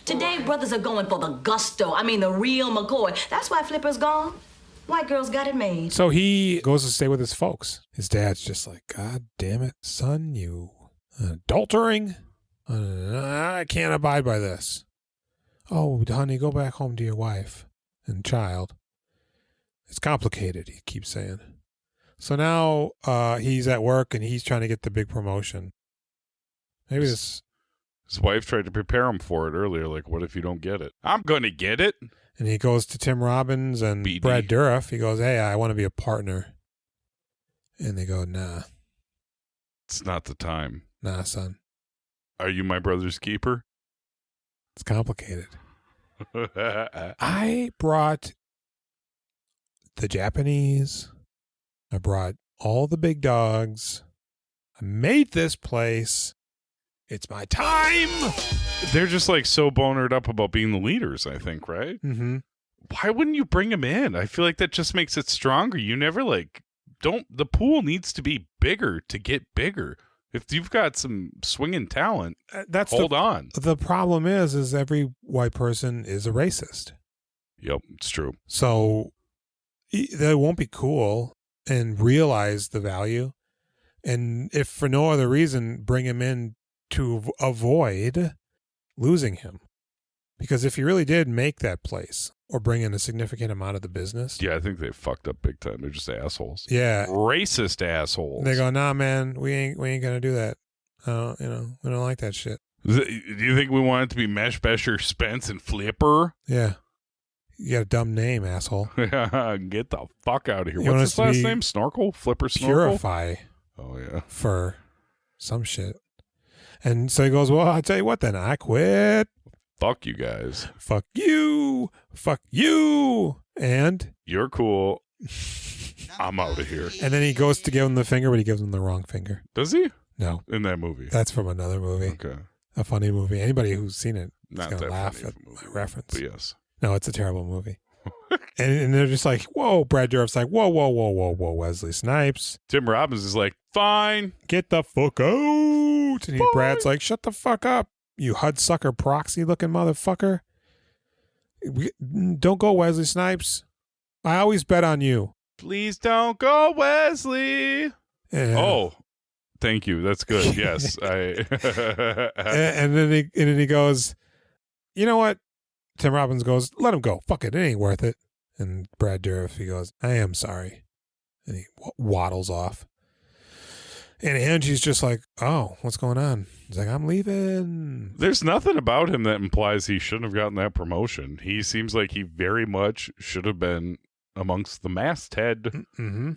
Today, brothers are going for the gusto. I mean, the real McCoy. That's why Flipper's gone. White girls got it made. So he goes to stay with his folks. His dad's just like, God damn it, son, you adultering. I can't abide by this. Oh, honey, go back home to your wife and child. It's complicated, he keeps saying. So now he's at work and he's trying to get the big promotion. Maybe his wife tried to prepare him for it earlier. Like, what if you don't get it? I'm going to get it. And he goes to Tim Robbins and BD. Brad Dourif. He goes, hey, I want to be a partner. And they go, nah. It's not the time. Nah, son. Are you my brother's keeper? It's complicated. I brought the Japanese. I brought all the big dogs. I made this place. It's my time. They're just like so bonered up about being the leaders, I think, right? Mm-hmm. Why wouldn't you bring them in? I feel like that just makes it stronger. You never the pool needs to be bigger to get bigger. If you've got some swinging talent, hold on. The problem is every white person is a racist. Yep, it's true. So they won't be cool and realize the value. And if for no other reason, bring him in to avoid losing him. Because if you really did make that place or bring in a significant amount of the business. Yeah, I think they fucked up big time. They're just assholes. Yeah. Racist assholes. They go, nah, man, we ain't going to do that. We don't like that shit. Do you think we want it to be Mesh, Besher, Spence, and Flipper? Yeah. You got a dumb name, asshole. Get the fuck out of here. You want What's his us to last be name? Snorkel? Flipper Snorkel? Purify. Oh, yeah. For some shit. And so he goes, well, I'll tell you what then. I quit. Fuck you guys. Fuck you. Fuck you. And? You're cool. I'm out of here. And then he goes to give him the finger, but he gives him the wrong finger. Does he? No. In that movie? That's from another movie. Okay. A funny movie. Anybody who's seen it is Not going to that laugh funny at of a movie, my reference. but yes. No, it's a terrible movie. and they're just like, whoa, Brad Dourif's like, whoa, Wesley Snipes. Tim Robbins is like, fine. Get the fuck out. And Brad's like, shut the fuck up, you Hudsucker proxy looking motherfucker. Don't go, Wesley Snipes. I always bet on you. Please don't go, Wesley. Oh, thank you. That's good. Yes. and then he goes, you know what? Tim Robbins goes, let him go. Fuck it. It ain't worth it. And Brad Dourif, he goes, I am sorry. And he waddles off. And Angie's just like, oh, what's going on? He's like, I'm leaving. There's nothing about him that implies he shouldn't have gotten that promotion. He seems like he very much should have been amongst the masthead. Mm-hmm.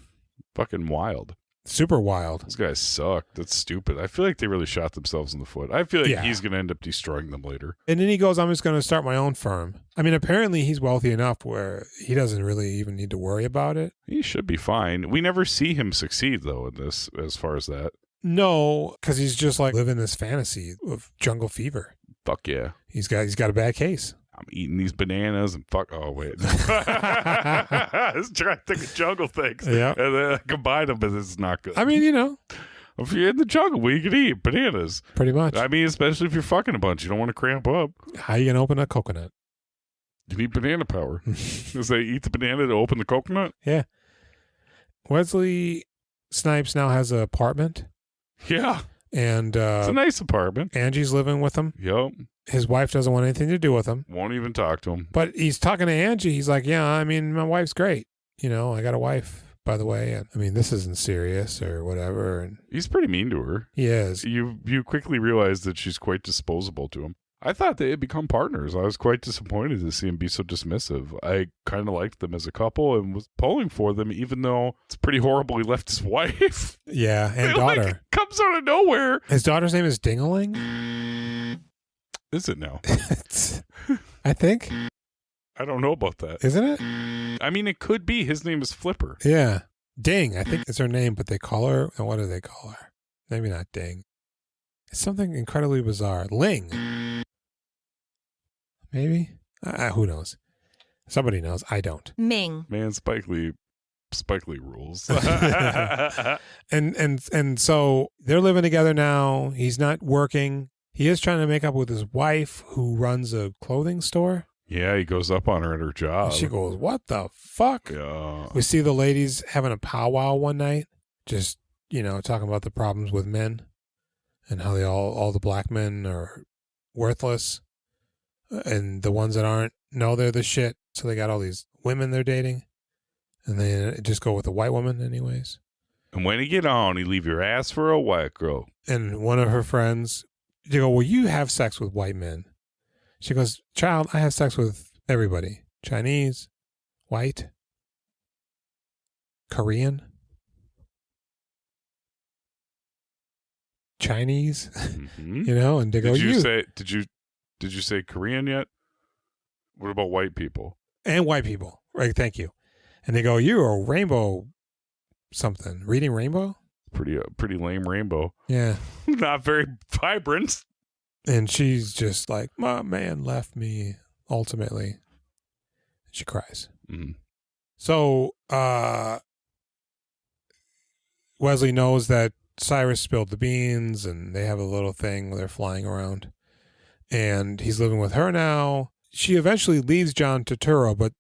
Fucking wild. Super wild. Those guys suck. That's stupid. I feel like they really shot themselves in the foot. I feel like he's going to end up destroying them later. And then he goes, I'm just going to start my own firm. I mean, apparently he's wealthy enough where he doesn't really even need to worry about it. He should be fine. We never see him succeed, though, in this, as far as that. No, because he's just like living this fantasy of jungle fever. Fuck yeah. He's got a bad case. I'm eating these bananas and fuck. Oh, wait. I was trying to think of jungle things. Yeah. And then I combine them, but it's not good. I mean, if you're in the jungle, what you can eat? Bananas. Pretty much. I mean, especially if you're fucking a bunch. You don't want to cramp up. How you going to open a coconut? You need banana power. Because they eat the banana to open the coconut? Yeah. Wesley Snipes now has an apartment. Yeah. And it's a nice apartment. Angie's living with him. Yep. His wife doesn't want anything to do with him. Won't even talk to him. But he's talking to Angie. He's like, yeah, I mean, my wife's great. I got a wife, by the way. And I mean, this isn't serious or whatever. And he's pretty mean to her. He is. You quickly realize that she's quite disposable to him. I thought they had become partners. I was quite disappointed to see him be so dismissive. I kind of liked them as a couple and was pulling for them, even though it's pretty horrible he left his wife. Yeah, and daughter. Like, it comes out of nowhere. His daughter's name is Dingaling? Is it now? I think. I don't know about that. Isn't it? I mean, it could be. His name is Flipper. Yeah. Ding, I think is her name, but they call her, what do they call her? Maybe not Ding. It's something incredibly bizarre. Ling. Maybe? Who knows? Somebody knows. I don't. Ming. Man, Spike Lee rules. And so they're living together now. He's not working. He is trying to make up with his wife, who runs a clothing store. Yeah, he goes up on her at her job. And she goes, "What the fuck?" Yeah. We see the ladies having a powwow one night, just, talking about the problems with men and how all the black men are worthless, and the ones that aren't know they're the shit. So they got all these women they're dating, and they just go with a white woman anyways. And when he get on, he leave your ass for a white girl. And one of her friends, they go, "Well, you have sex with white men." She goes, "Child, I have sex with everybody. Chinese, white, Korean, Chinese," Mm-hmm. and they go, Did you say Korean yet? What about white people? And white people. Right, thank you. And they go, "You're a rainbow something. Reading rainbow?" Pretty lame rainbow. Yeah. Not very vibrant. And she's just like, "My man left me," ultimately. She cries. Mm-hmm. So Wesley knows that Cyrus spilled the beans, and they have a little thing where they're flying around. And he's living with her now. She eventually leaves John Turturro, but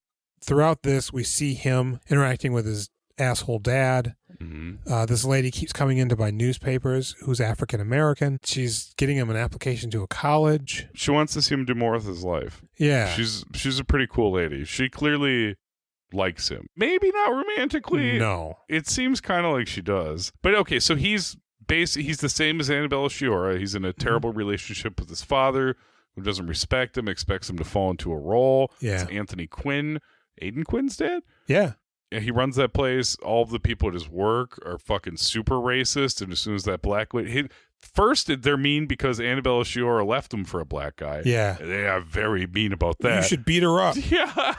throughout this, we see him interacting with his asshole dad. Mm-hmm. This lady keeps coming in to buy newspapers, who's African American. She's getting him an application to a college. She wants to see him do more with his life. Yeah. She's a pretty cool lady. She clearly likes him. Maybe not romantically. No. It seems kind of like she does. But okay, so he's the same as Annabella Sciorra. He's in a terrible relationship with his father, who doesn't respect him, expects him to fall into a role. Yeah. It's Anthony Quinn. Aiden Quinn's dad? Yeah. Yeah, he runs that place. All of the people at his work are fucking super racist. And as soon as that black lady... First, they're mean because Annabella Sciorra left him for a black guy. Yeah. They are very mean about that. You should beat her up. Yeah.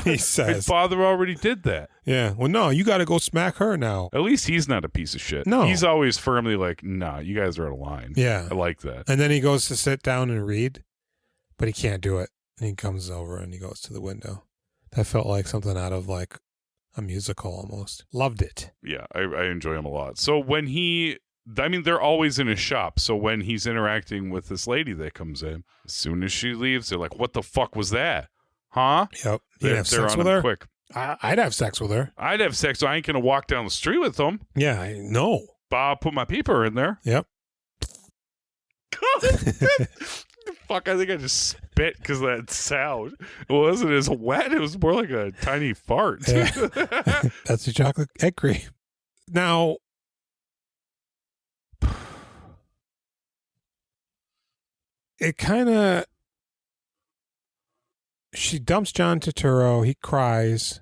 He His says. father already did that. Yeah. Well, no, you got to go smack her now. At least he's not a piece of shit. No. He's always firmly like, nah, you guys are out of line. Yeah. I like that. And then he goes to sit down and read, but he can't do it. And he comes over and he goes to the window. That felt like something out of like a musical almost. Loved it. Yeah, I enjoy him a lot. So when they're always in his shop. So when he's interacting with this lady that comes in, as soon as she leaves, they're like, what the fuck was that? Huh? Yep. You'd have They're sex on with him her? quick. I'd have sex with her. I'd have sex, so I ain't going to walk down the street with them. Yeah, I know. Bob, put my peeper in there. Yep. Fuck, I think I just spit because of that sound. It wasn't as wet. It was more like a tiny fart. Yeah. That's the chocolate egg cream. Now, it kind of... She dumps John Turturro. He cries.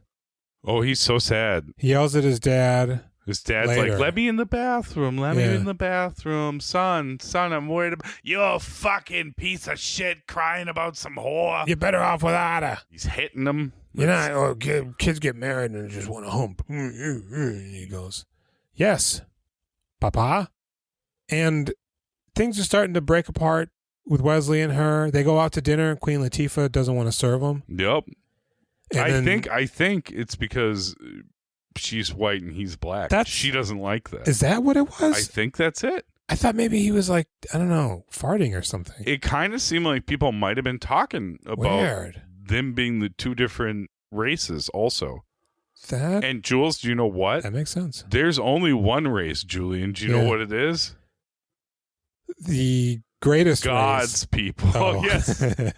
Oh, he's so sad. He yells at his dad. His dad's Later. like, let me in the bathroom. Let me Yeah. in the bathroom. Son, I'm worried about... You a fucking piece of shit crying about some whore. You're better off without her. He's hitting him. You know, kids get married and just want to hump. And he goes, yes, Papa. And things are starting to break apart with Wesley and her. They go out to dinner and Queen Latifah doesn't want to serve them. Yep. And I think it's because she's white and he's black. She doesn't like that. Is that what it was? I think that's it. I thought maybe he was like, I don't know, farting or something. It kind of seemed like people might have been talking about Weird. them being the two different races also. That And Jules, do you know what? That makes sense. There's only one race, Julian. Do you know what it is? The greatest God's race. people. Oh. Yes.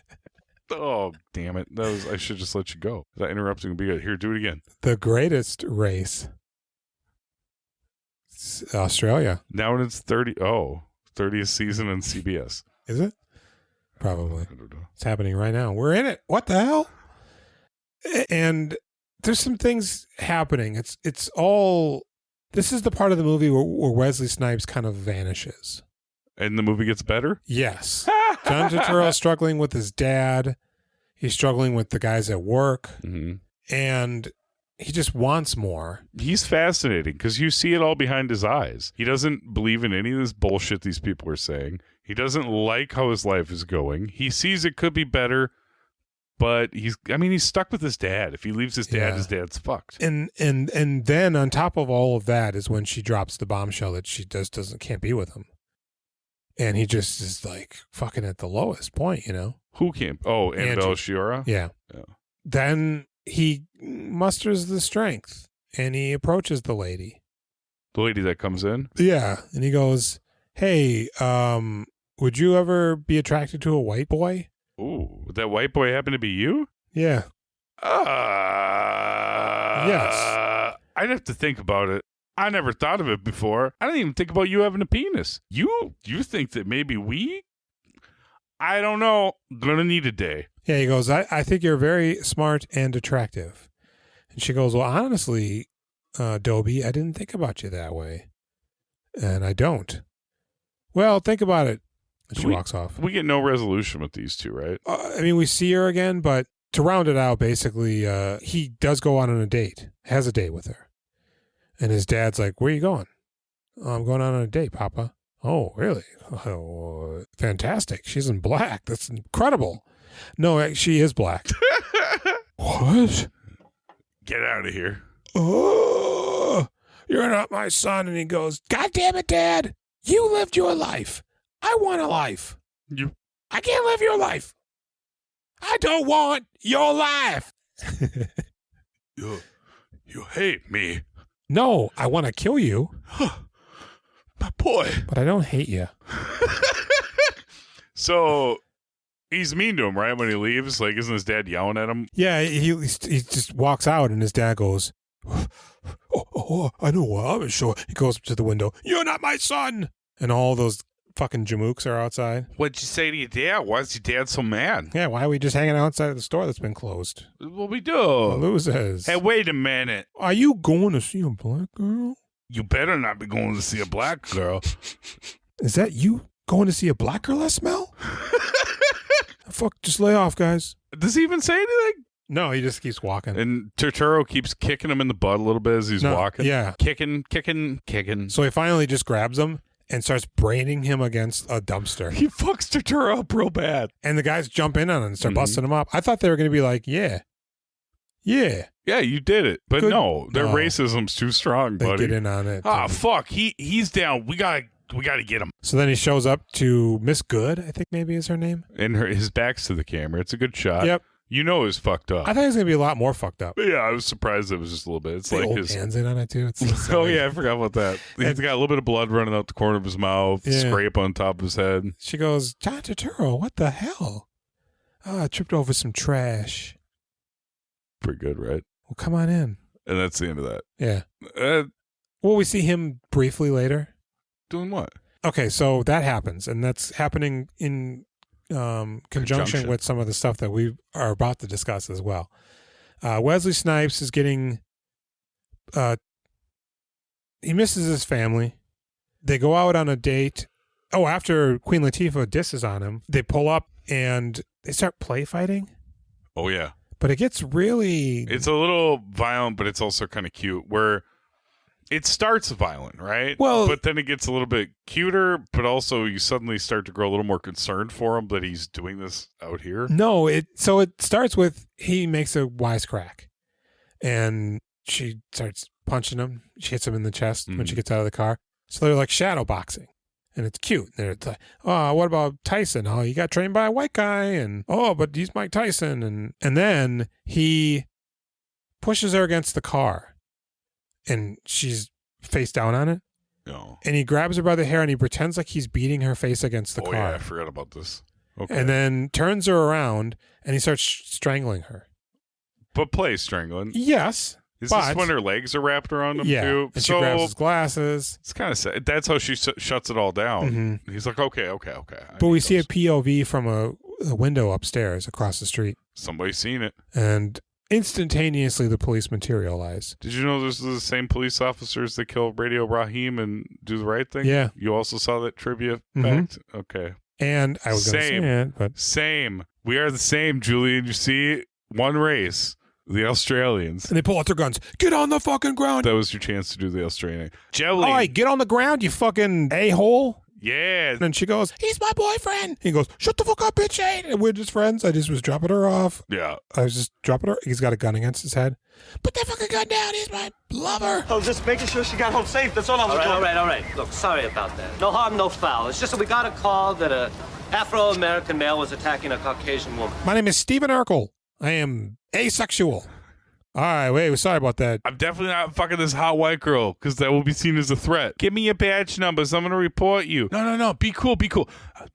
Oh, damn it. I should just let you go. That interrupting would be good. Here, do it again. The greatest race. It's Australia. Now it's 30th season on CBS. Is it? Probably. I don't know. It's happening right now. We're in it. What the hell? And there's some things happening. It's all... This is the part of the movie where Wesley Snipes kind of vanishes. And the movie gets better? Yes. John Turturro is struggling with his dad. He's struggling with the guys at work. Mm-hmm. And he just wants more. He's fascinating because you see it all behind his eyes. He doesn't believe in any of this bullshit these people are saying. He doesn't like how his life is going. He sees it could be better, but he's stuck with his dad. If he leaves his dad, his dad's fucked. And then on top of all of that is when she drops the bombshell that she can't be with him. And he just is like fucking at the lowest point, you know? Who can't? Oh, Annabella Sciorra? Yeah. Then he musters the strength and he approaches the lady. The lady that comes in? Yeah. And he goes, hey, would you ever be attracted to a white boy? Ooh, would that white boy happen to be you? Yeah. Yes. I'd have to think about it. I never thought of it before. I didn't even think about you having a penis. You think that maybe we? I don't know. Gonna need a day. Yeah, he goes, I think you're very smart and attractive. And she goes, well, honestly, Dobie, I didn't think about you that way. And I don't. Well, think about it. And she walks off. We get no resolution with these two, right? We see her again, but to round it out, basically, he does go on a date, has a date with her. And his dad's like, where are you going? Oh, I'm going on a date, Papa. Oh, really? Oh, fantastic. She's in black. That's incredible. No, she is black. What? Get out of here. Oh, you're not my son. And he goes, God damn it, Dad. You lived your life. I want a life. I can't live your life. I don't want your life. You hate me. No, I want to kill you. My boy. But I don't hate you. So he's mean to him, right? When he leaves, like, isn't his dad yelling at him? Yeah, he just walks out and his dad goes, oh, I know what I'm sure. He goes up to the window. You're not my son. And all those fucking jamooks are outside. What'd you say to your dad? Why is your dad so mad? Yeah, why are we just hanging outside of the store that's been closed? What we do? Losers. Hey, wait a minute. Are you going to see a black girl? You better not be going to see a black girl. Is that you going to see a black girl I smell? Fuck, just lay off, guys. Does he even say anything? No, he just keeps walking. And Turturro keeps kicking him in the butt a little bit as he's walking. Yeah. Kicking. So he finally just grabs him and starts braining him against a dumpster. He fucks Turturro up real bad. And the guys jump in on him and start busting him up. I thought they were going to be like, yeah, you did it. But no, their racism's too strong, buddy. They get in on it. Fuck. He's down. We gotta get him. So then he shows up to Miss Good, I think maybe is her name. And his back's to the camera. It's a good shot. Yep. You know it's fucked up. I thought he was going to be a lot more fucked up. But yeah, I was surprised it was just a little bit. It's the like old his hands in on it too. It's so oh yeah, I forgot about that. He's got a little bit of blood running out the corner of his mouth, scrape on top of his head. She goes, John Turturro, what the hell? Oh, I tripped over some trash. Pretty good, right? Well, come on in. And that's the end of that. Yeah. Well, we see him briefly later. Doing what? Okay, so that happens, and that's happening in conjunction with some of the stuff that we are about to discuss as well. Wesley Snipes is getting he misses his family. They go out on a date. Oh, after Queen Latifah disses on him, they pull up and they start play fighting. Oh yeah. But it gets really... It's a little violent, but it's also kind of cute, where it starts violent, right? Well... But then it gets a little bit cuter, but also you suddenly start to grow a little more concerned for him that he's doing this out here. No, it starts with he makes a wisecrack, and she starts punching him. She hits him in the chest when she gets out of the car. So they're like shadow boxing. And it's cute. They're like, oh, what about Tyson? Oh, he got trained by a white guy. And, oh, but he's Mike Tyson. And then he pushes her against the car. And she's face down on it. No. And he grabs her by the hair and he pretends like he's beating her face against the car. Oh, yeah, I forgot about this. Okay. And then turns her around and he starts strangling her. But plays strangling. Yes. Is this when her legs are wrapped around him, too? And she grabs his glasses. It's kind of sad. That's how she shuts it all down. Mm-hmm. He's like, okay. But we see a POV from a window upstairs across the street. Somebody's seen it. And instantaneously, the police materialize. Did you know this is the same police officers that kill Radio Raheem and Do the Right Thing? Yeah. You also saw that trivia fact? Okay. And I was going to say it, but... Same. We are the same, Julian. You see, one race. The Australians. And they pull out their guns. Get on the fucking ground. That was your chance to do the Australian. Jelly. All right, get on the ground, you fucking a-hole. Yeah. And she goes, he's my boyfriend. He goes, shut the fuck up, bitch. And we're just friends. I just was dropping her off. Yeah. I was just dropping her. He's got a gun against his head. Put that fucking gun down. He's my lover. I was just making sure she got home safe. That's all I was doing. All right. Look, sorry about that. No harm, no foul. It's just that we got a call that a Afro-American male was attacking a Caucasian woman. My name is Stephen Urkel. I am asexual. All right, wait, sorry about that. I'm definitely not fucking this hot white girl because that will be seen as a threat. Give me your badge numbers. I'm going to report you. No. Be cool.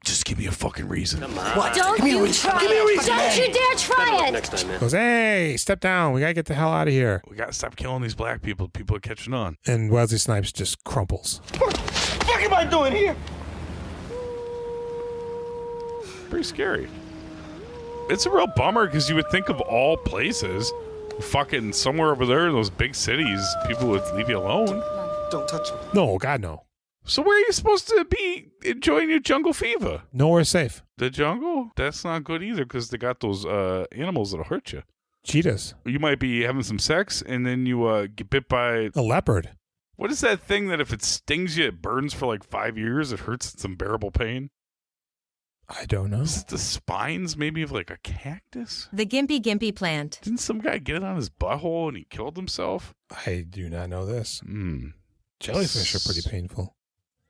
Just give me a fucking reason. Come on. What? Don't Give me a you reason. try Give me a it. reason, Don't man. you dare try it. Next time, man. Goes, hey, step down. We got to get the hell out of here. We got to stop killing these black people. People are catching on. And Wesley Snipes just crumples. What the fuck am I doing here? Pretty scary. It's a real bummer because you would think of all places, fucking somewhere over there in those big cities, people would leave you alone. Don't touch me. No, God, no. So where are you supposed to be enjoying your jungle fever? Nowhere safe. The jungle? That's not good either because they got those animals that'll hurt you. Cheetahs. You might be having some sex and then you get bit by... A leopard. What is that thing that if it stings you, it burns for like 5 years? It hurts. It's unbearable pain. I don't know. Is it the spines maybe of like a cactus? The Gimpy plant. Didn't some guy get it on his butthole and he killed himself? I do not know this. Hmm. Jellyfish are pretty painful.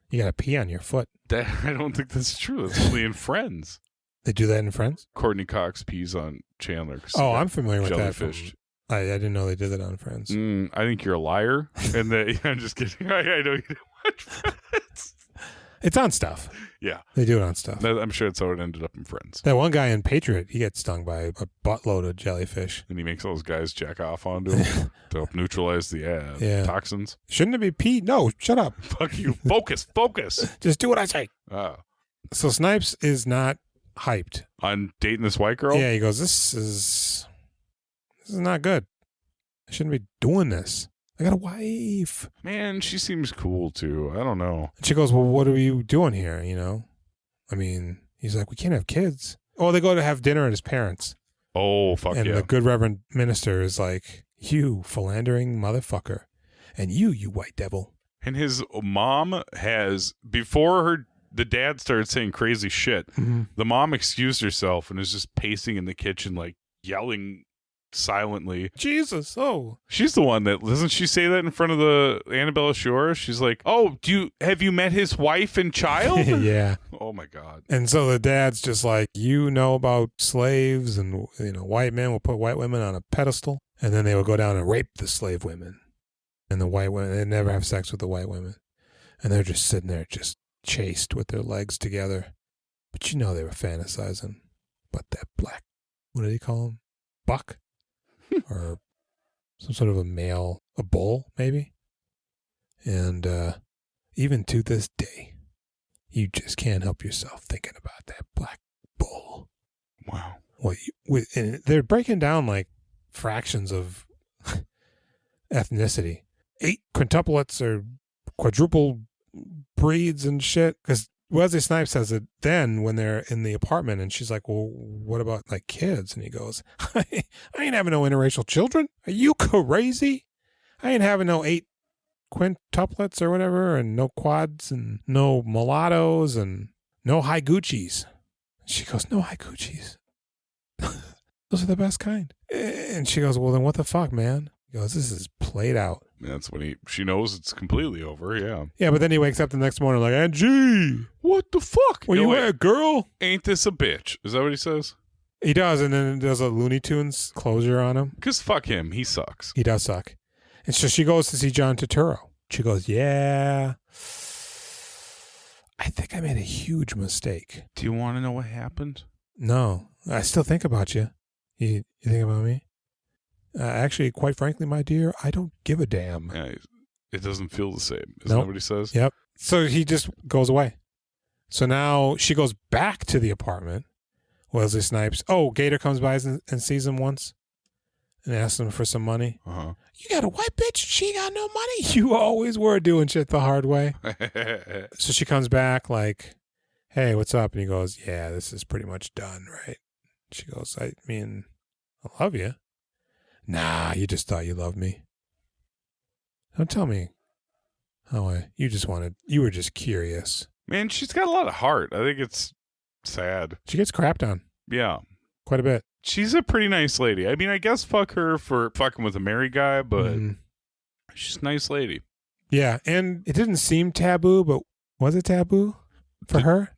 You got to pee on your foot. I don't think that's true. That's only in Friends. They do that in Friends? Courtney Cox pees on Chandler. Oh, I'm familiar with that. Jellyfish. I didn't know they did that on Friends. I think you're a liar. And I'm just kidding. I know you didn't watch Friends. It's on stuff. Yeah. They do it on stuff. I'm sure that's how it ended up in Friends. That one guy in Patriot, he gets stung by a buttload of jellyfish. And he makes all those guys jack off onto him to help neutralize the toxins. Shouldn't it be pee? No, shut up. Fuck you. Focus. Just do what I say. Oh. So Snipes is not hyped. On dating this white girl? Yeah, he goes, this is not good. I shouldn't be doing this. I got a wife. Man, she seems cool too. I don't know. And she goes, well, what are you doing here? You know? I mean, he's like, we can't have kids. Oh, they go to have dinner at his parents'. Oh, fuck and yeah. the good Reverend minister is like, you philandering motherfucker. And you white devil. And his mom has, before the dad started saying crazy shit, the mom excused herself and is just pacing in the kitchen, like yelling silently. Jesus, oh. She's the one that, doesn't she say that in front of the Annabella Sciorra? She's like, oh, have you met his wife and child? Yeah. Oh my God. And so the dad's just like, you know about slaves and, white men will put white women on a pedestal and then they will go down and rape the slave women. And the white women, they never have sex with the white women. And they're just sitting there just chaste with their legs together. But they were fantasizing. But that black, what did he call him? Buck? Or some sort of a bull, maybe. And even to this day, you just can't help yourself thinking about that black bull. Wow. And they're breaking down like fractions of ethnicity. 8 quintuplets or quadruple breeds and shit. Because Wesley Snipes says it then when they're in the apartment, and she's like, well, what about like kids? And he goes, I ain't having no interracial children. Are you crazy? I ain't having no 8 quintuplets or whatever, and no quads, and no mulattoes, and no high Gucci's. She goes, no high Gucci's. Those are the best kind. And she goes, well, then what the fuck, man? He goes, this is played out. That's when she knows it's completely over, yeah. Yeah, but then he wakes up the next morning like, Angie, what the fuck? Where you at, girl? Ain't this a bitch? Is that what he says? He does, and then does a Looney Tunes closure on him. Because fuck him, he sucks. He does suck. And so she goes to see John Turturro. She goes, yeah, I think I made a huge mistake. Do you want to know what happened? No, I still think about you. You think about me? Actually, quite frankly, my dear, I don't give a damn. Yeah, it doesn't feel the same. Isn't that what he says? Yep. So he just goes away. So now she goes back to the apartment. Wesley Snipes. Oh, Gator comes by and sees him once and asks him for some money. Uh-huh. You got a white bitch? She got no money? You always were doing shit the hard way. So she comes back like, hey, what's up? And he goes, yeah, this is pretty much done, right? She goes, I mean, I love you. Nah, you just thought you loved me. Don't tell me how you were just curious. Man, she's got a lot of heart. I think it's sad. She gets crapped on. Yeah. Quite a bit. She's a pretty nice lady. I mean, I guess fuck her for fucking with a married guy, but she's a nice lady. Yeah, and it didn't seem taboo, but was it taboo for her?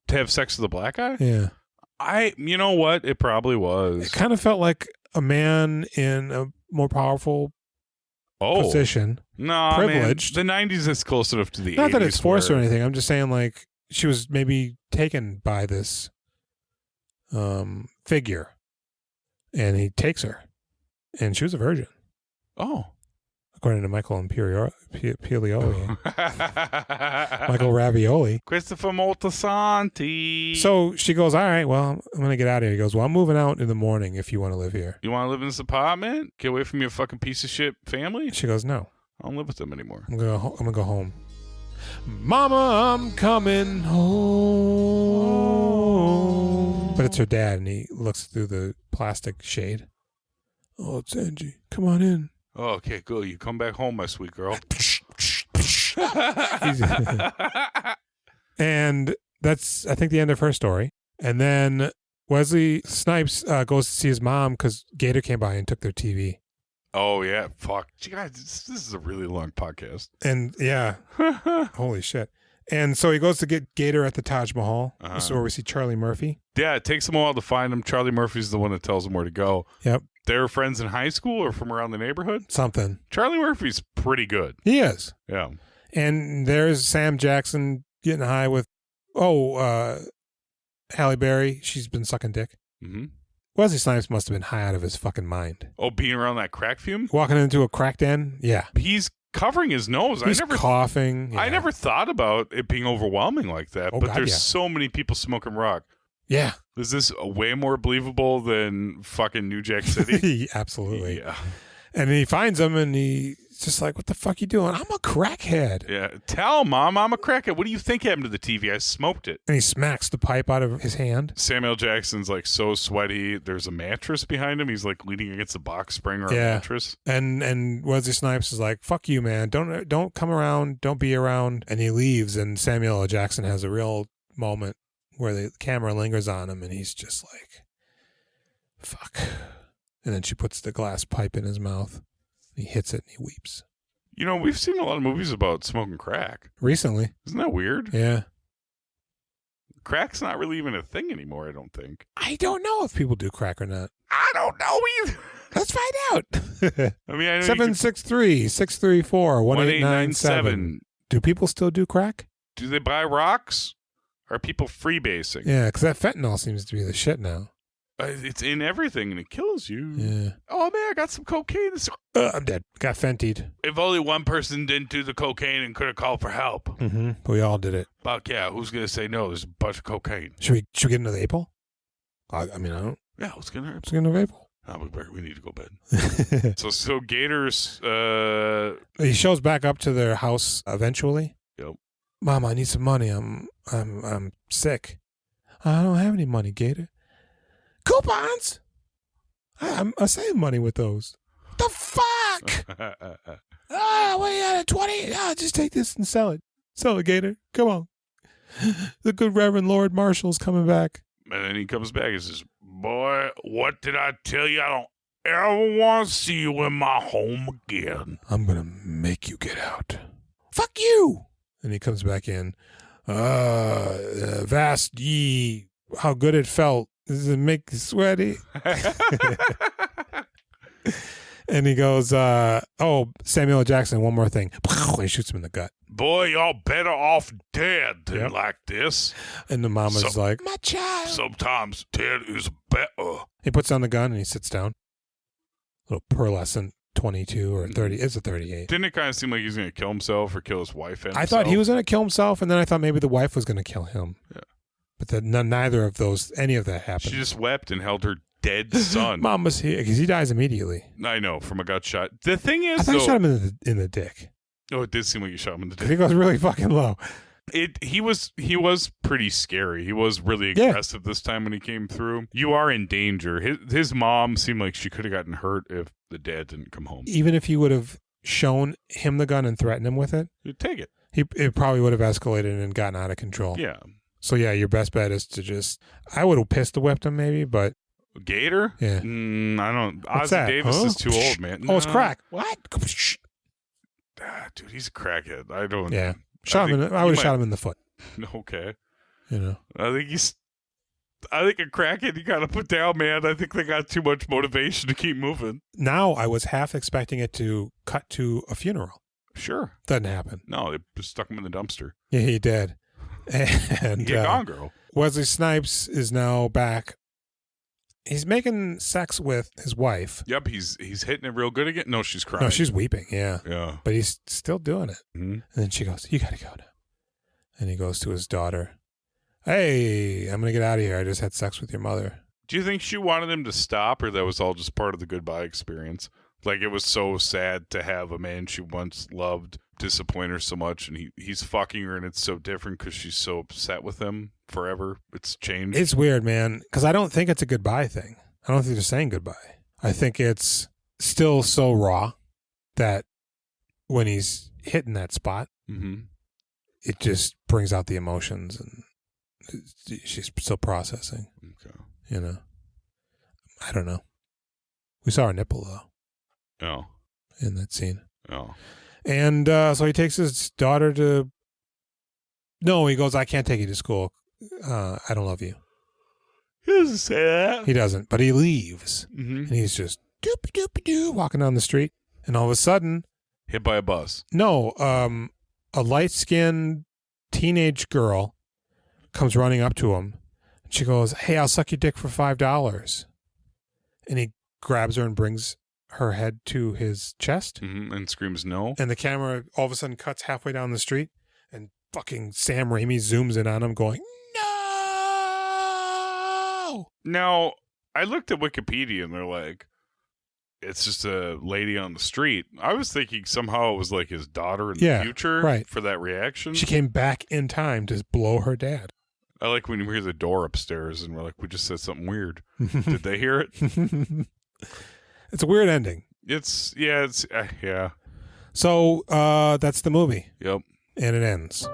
To have sex with a black guy? Yeah. You know what? It probably was. It kind of felt like a man in a more powerful position. No, privileged. Man, the 90s is close enough to the 80s. Not that it's forced or anything. I'm just saying, like, she was maybe taken by this figure, and he takes her, and she was a virgin. Oh. According to Michael Piglioli. Michael Ravioli. Christopher Moltisanti. So she goes, all right, well, I'm going to get out of here. He goes, well, I'm moving out in the morning if you want to live here. You want to live in this apartment? Get away from your fucking piece of shit family? She goes, no. I don't live with them anymore. I'm gonna go home. Mama, I'm coming home. But it's her dad, and he looks through the plastic shade. Oh, it's Angie. Come on in. Oh, okay, good. You come back home, my sweet girl. And that's, I think, the end of her story. And then Wesley Snipes goes to see his mom because Gator came by and took their TV. Oh, yeah. Fuck. Guys, this is a really long podcast. And, yeah. Holy shit. And so he goes to get Gator at the Taj Mahal. This is where we see Charlie Murphy. Yeah, it takes him a while to find him. Charlie Murphy's the one that tells him where to go. Yep. They were friends in high school or from around the neighborhood? Something. Charlie Murphy's pretty good. He is. Yeah. And there's Sam Jackson getting high with, Halle Berry. She's been sucking dick. Mm-hmm. Wesley Snipes must have been high out of his fucking mind. Oh, being around that crack fume? Walking into a crack den? Yeah. He's covering his nose. He's coughing. Yeah. I never thought about it being overwhelming like that, but God, there's so many people smoking rock. Yeah. Is this way more believable than fucking New Jack City? Absolutely. Yeah. And he finds him and he's just like, what the fuck you doing? I'm a crackhead. Yeah. Tell Mom I'm a crackhead. What do you think happened to the TV? I smoked it. And he smacks the pipe out of his hand. Samuel Jackson's like so sweaty. There's a mattress behind him. He's like leaning against a box spring or a mattress. And Wesley Snipes is like, fuck you, man. Don't come around. Don't be around. And he leaves. And Samuel L. Jackson has a real moment where the camera lingers on him and he's just like, fuck. And then she puts the glass pipe in his mouth. He hits it and he weeps. You know, we've seen a lot of movies about smoking crack. Recently. Isn't that weird? Yeah. Crack's not really even a thing anymore, I don't think. I don't know if people do crack or not. I don't know either. Let's find out. I mean, I know 763-634-1897. Do people still do crack? Do they buy rocks? Are people freebasing? Yeah, because that fentanyl seems to be the shit now. It's in everything and it kills you. Yeah. Oh, man, I got some cocaine. I'm dead. Got fentied. If only one person didn't do the cocaine and could have called for help. Mm-hmm. But we all did it. Fuck yeah. Who's going to say no? There's a bunch of cocaine. Should we get into the April? I don't. Yeah, let's get into Let's get into April. We need to go bed. so Gator's... He shows back up to their house eventually. Yep. Mom, I need some money. I'm sick. I don't have any money, Gator. Coupons. I save money with those. The fuck? What you got, 20? Just take this and sell it. Sell it, Gator. Come on. The good Reverend Lord Marshall's coming back. And then he comes back and says, boy, what did I tell you? I don't ever want to see you in my home again. I'm going to make you get out. Fuck you. And he comes back in. Vast ye, how good it felt. Does it make you sweaty? And he goes, Samuel L. Jackson, one more thing. He shoots him in the gut. Boy, y'all better off dead than like this. And the mama's like, my child. Sometimes dead is better. He puts on the gun and he sits down. Little pearlescent 22 or 30. It's a 38. Didn't it kind of seem like he's going to kill himself or kill his wife and I thought he was going to kill himself, and then I thought maybe the wife was going to kill him. Yeah. But neither of those, any of that happened. She just wept and held her dead son. Mom was here because he dies immediately. I know, from a gut shot. The thing is, I thought he shot him in the dick. Oh, it did seem like you shot him in the dick. He goes really fucking low. He was pretty scary. He was really aggressive this time when he came through. You are in danger. His mom seemed like she could have gotten hurt if the dad didn't come home. Even if he would have shown him the gun and threatened him with it, You'd take it. It probably would have escalated and gotten out of control. Yeah. So yeah, your best bet is to just. I would have pistol whipped him maybe, but Gator. Yeah. I don't. What's Ozzie that? Davis Huh? is too old, man. Oh, it's crack. What? Dude, he's a crackhead. I don't. Yeah. I would have shot him in the foot. Okay. You know. I think a crackhead you gotta put down, man. I think they got too much motivation to keep moving. Now I was half expecting it to cut to a funeral. Sure. Doesn't happen. No, they just stuck him in the dumpster. Yeah, he did. And Yeah, gone girl. Wesley Snipes is now back. He's making sex with his wife. Yep, he's hitting it real good again. No, she's crying. No, she's weeping. Yeah. Yeah. But he's still doing it. Mm-hmm. And then she goes, "You gotta go now." And he goes to his daughter, "Hey, I'm gonna get out of here. I just had sex with your mother." Do you think she wanted him to stop, or that was all just part of the goodbye experience? Like, it was so sad to have a man she once loved disappoint her so much, and he's fucking her, and it's so different because she's so upset with him forever. It's changed. It's weird, man, because I don't think it's a goodbye thing. I don't think they're saying goodbye. I think it's still so raw that when he's hitting that spot, it just brings out the emotions, and she's still processing. Okay. You know, I don't know. We saw her nipple though. Oh. In that scene. Oh. And so he takes his daughter to. No, he goes, "I can't take you to school. I don't love you." He doesn't say that. He doesn't, but he leaves. Mm-hmm. And he's just doopy-doopy-doo walking down the street. And all of a sudden. Hit by a bus. No, a light-skinned teenage girl comes running up to him. And she goes, "Hey, I'll suck your dick for $5. And he grabs her and brings her head to his chest. And screams no. And the camera all of a sudden cuts halfway down the street. And fucking Sam Raimi zooms in on him going, "No!" Now, I looked at Wikipedia and they're like, it's just a lady on the street. I was thinking somehow it was like his daughter in the future for that reaction. She came back in time to blow her dad. I like when you hear the door upstairs and we're like, we just said something weird. Did they hear it? It's a weird ending. Yeah. So that's the movie. Yep. And it ends.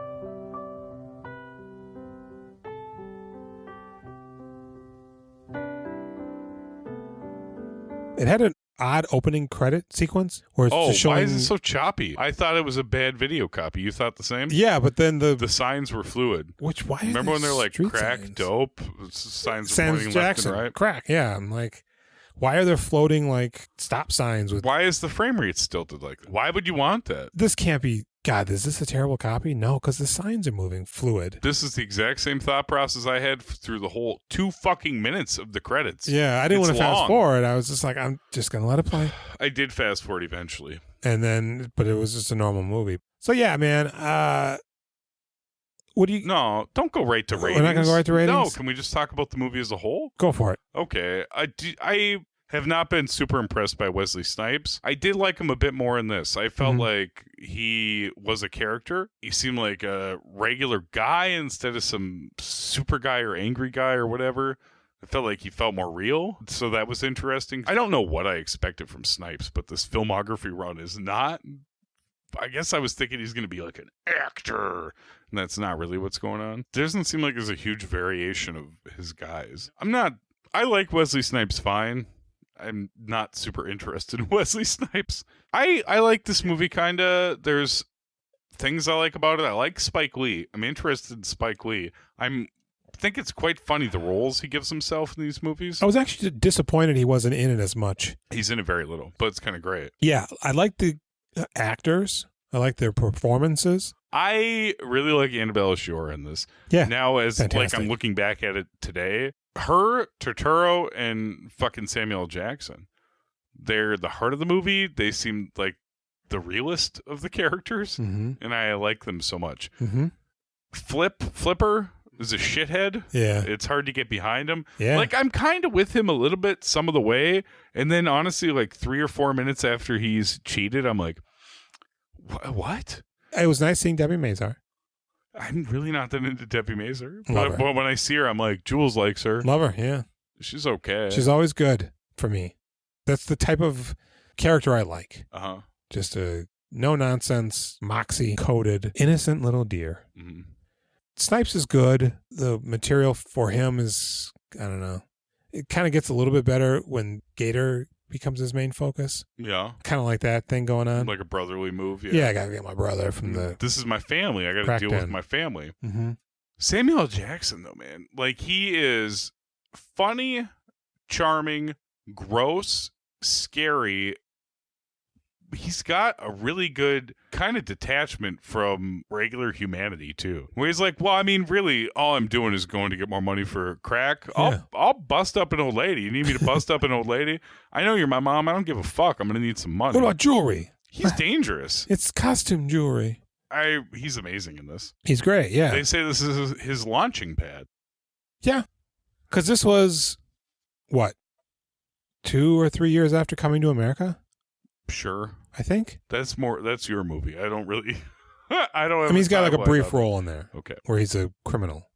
It had an odd opening credit sequence where it's just showing. Why is it so choppy? I thought it was a bad video copy. You thought the same? Yeah, but then the signs were fluid. Why? Remember when they're like crack, signs? dope? Signs Sam are pointing Jackson, left and right. crack. Yeah, I'm like, why are there floating like stop signs with? Why is the frame rate stilted like that? Why would you want that? This can't be. God, is this a terrible copy? No, because the signs are moving fluid. This is the exact same thought process I had through the whole 2 fucking minutes of the credits. Yeah, I didn't want to fast long. forward. I was just like, I'm just gonna let it play. I did fast forward eventually, and then, but it was just a normal movie. So yeah, man. What do you? No, don't go right to ratings. We're not gonna go right to ratings. No, can we just talk about the movie as a whole? Go for it. Okay, I have not been super impressed by Wesley Snipes. I did like him a bit more in this. I felt like he was a character. He seemed like a regular guy instead of some super guy or angry guy or whatever. I felt like he felt more real. So that was interesting. I don't know what I expected from Snipes, but this filmography run is not. I guess I was thinking he's going to be like an actor, and that's not really what's going on. It doesn't seem like there's a huge variation of his guys. I like Wesley Snipes fine. I'm not super interested in Wesley Snipes. I like this movie kind of. There's things I like about it. I like Spike Lee. I'm interested in Spike Lee. I think it's quite funny the roles he gives himself in these movies. I was actually disappointed he wasn't in it as much. He's in it very little, but it's kind of great. Yeah, I like the actors. I like their performances. I really like Annabella Sciorra in this. Yeah, now as fantastic. like I'm looking back at it today, her, Turturro, and fucking Samuel Jackson, they're the heart of the movie. They seem like the realest of the characters, and I like them so much. Flipper is a shithead. Yeah, it's hard to get behind him. Yeah, like I'm kind of with him a little bit some of the way, and then honestly, like 3 or 4 minutes after he's cheated, I'm like, what? It was nice seeing Debbie Mazar. I'm really not that into Debbie Mazur. Love her. But when I see her, I'm like, Jules likes her. Love her, yeah. She's okay. She's always good for me. That's the type of character I like. Uh-huh. Just a no-nonsense, moxie-coated, innocent little deer. Mm-hmm. Snipes is good. The material for him is, I don't know. It kind of gets a little bit better when Gator becomes his main focus. Yeah. Kind of like that thing going on. Like a brotherly move. Yeah, I got to get my brother from the... This is my family. I got to deal with my family. Mm-hmm. Samuel L. Jackson, though, man. Like, he is funny, charming, gross, scary. He's got a really good kind of detachment from regular humanity, too. Where he's like, well, I mean, really, all I'm doing is going to get more money for crack. Yeah. I'll bust up an old lady. You need me to bust up an old lady? I know you're my mom. I don't give a fuck. I'm going to need some money. What about jewelry? He's dangerous. It's costume jewelry. He's amazing in this. He's great, yeah. They say this is his launching pad. Yeah. Because this was, what, 2 or 3 years after Coming to America? Sure. I think. That's your movie. I don't really... I he's got like a brief role in there. Okay. Where he's a criminal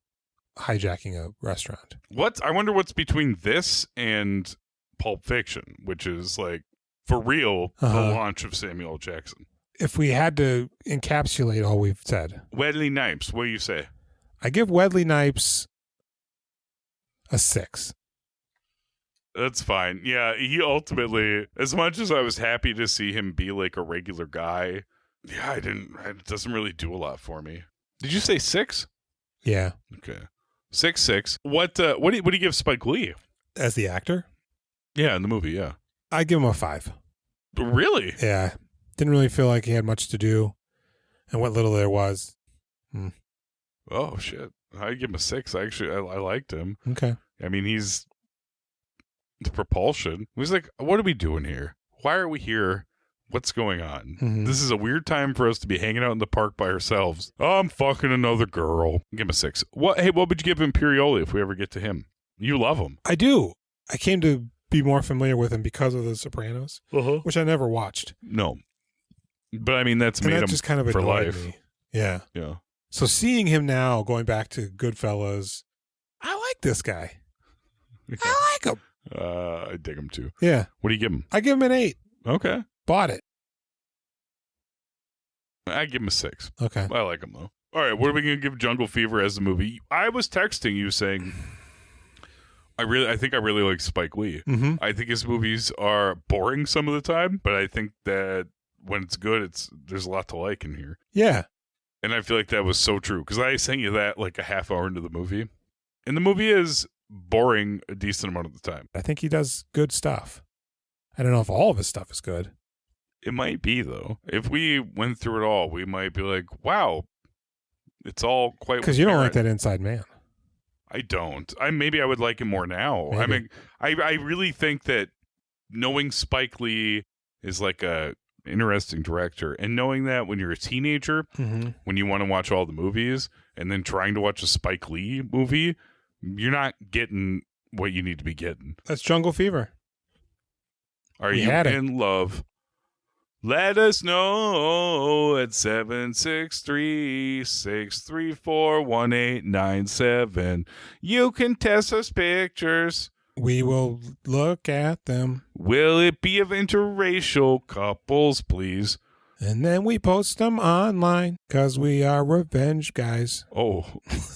hijacking a restaurant. I wonder what's between this and Pulp Fiction, which is like, for real, the launch of Samuel L. Jackson. If we had to encapsulate all we've said. Wesley Snipes, what do you say? I give Wesley Snipes a 6. That's fine. Yeah, he ultimately, as much as I was happy to see him be like a regular guy, yeah, it doesn't really do a lot for me. Did you say 6? Yeah. Okay. 6. What do you give Spike Lee? As the actor? Yeah, in the movie, yeah. I give him a 5. Really? Yeah. Didn't really feel like he had much to do. And what little there was. Oh, shit. I give him a 6. Actually, I liked him. Okay. I mean, he's the propulsion. He's like, what are we doing here? Why are we here? What's going on? Mm-hmm. This is a weird time for us to be hanging out in the park by ourselves. Oh, I'm fucking another girl. Give him a 6. What would you give Imperioli if we ever get to him? You love him. I do. I came to be more familiar with him because of The Sopranos, which I never watched. No. But I mean, that's made him just kind of for annoyed life. me. Yeah. Yeah. So seeing him now, going back to Goodfellas, I like this guy. I like him. I dig him too. Yeah. What do you give him? I give him an 8. Okay. Bought it. I give him a 6. Okay. I like him though. All right. What are we going to give Jungle Fever as the movie? I was texting you saying, I think I really like Spike Lee. Mm-hmm. I think his movies are boring some of the time, but I think that when it's good, there's a lot to like in here. Yeah. And I feel like that was so true because I sent you that like a half hour into the movie. And the movie is boring a decent amount of the time. I think he does good stuff. I don't know if all of his stuff is good. It might be, though. If we went through it all, we might be like, wow, it's all quite... Because you don't like that Inside Man. I don't. Maybe I would like him more now. Maybe. I mean, I really think that knowing Spike Lee is like a interesting director, and knowing that when you're a teenager, when you want to watch all the movies, and then trying to watch a Spike Lee movie, you're not getting what you need to be getting. That's Jungle Fever. Are you in love? Let us know at 763-634-1897. You can test us pictures. We will look at them. Will it be of interracial couples, please? And then we post them online because we are revenge guys. Oh,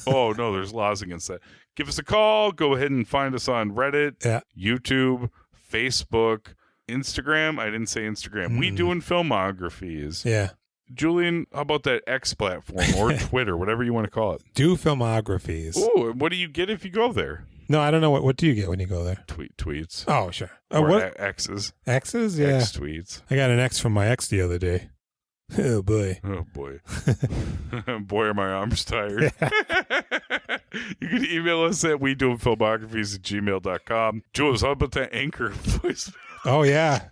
no, there's laws against that. Give us a call. Go ahead and find us on Reddit, YouTube, Facebook, Instagram. I didn't say Instagram. We doing filmographies. Yeah. Julian, how about that X platform or Twitter, whatever you want to call it? Do filmographies. Oh, what do you get if you go there? No, I don't know. What do you get when you go there? Tweets. Oh, sure. Or what? X's. X's? Yeah. X tweets. I got an X from my ex the other day. Oh, boy. Oh, boy. Boy, are my arms tired. You can email us at wedoingfilmographies@gmail.com. Jules, how about that Anchor voice? Oh, yeah.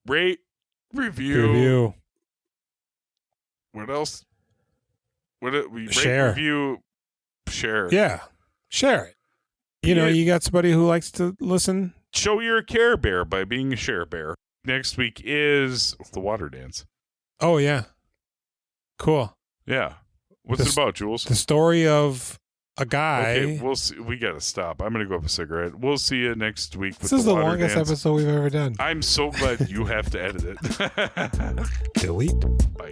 Rate, review. What else? Share. Review, share. Yeah. Share it. You know, you got somebody who likes to listen. Show you're a Care Bear by being a Share Bear. Next week is the water dance. Oh, yeah. Cool. Yeah. What's it about, Jules? The story of a guy. Okay, we'll see. We gotta stop. I'm gonna go have a cigarette. We'll see you next week. This is the longest episode we've ever done. I'm so glad you have to edit it. Delete. Bye.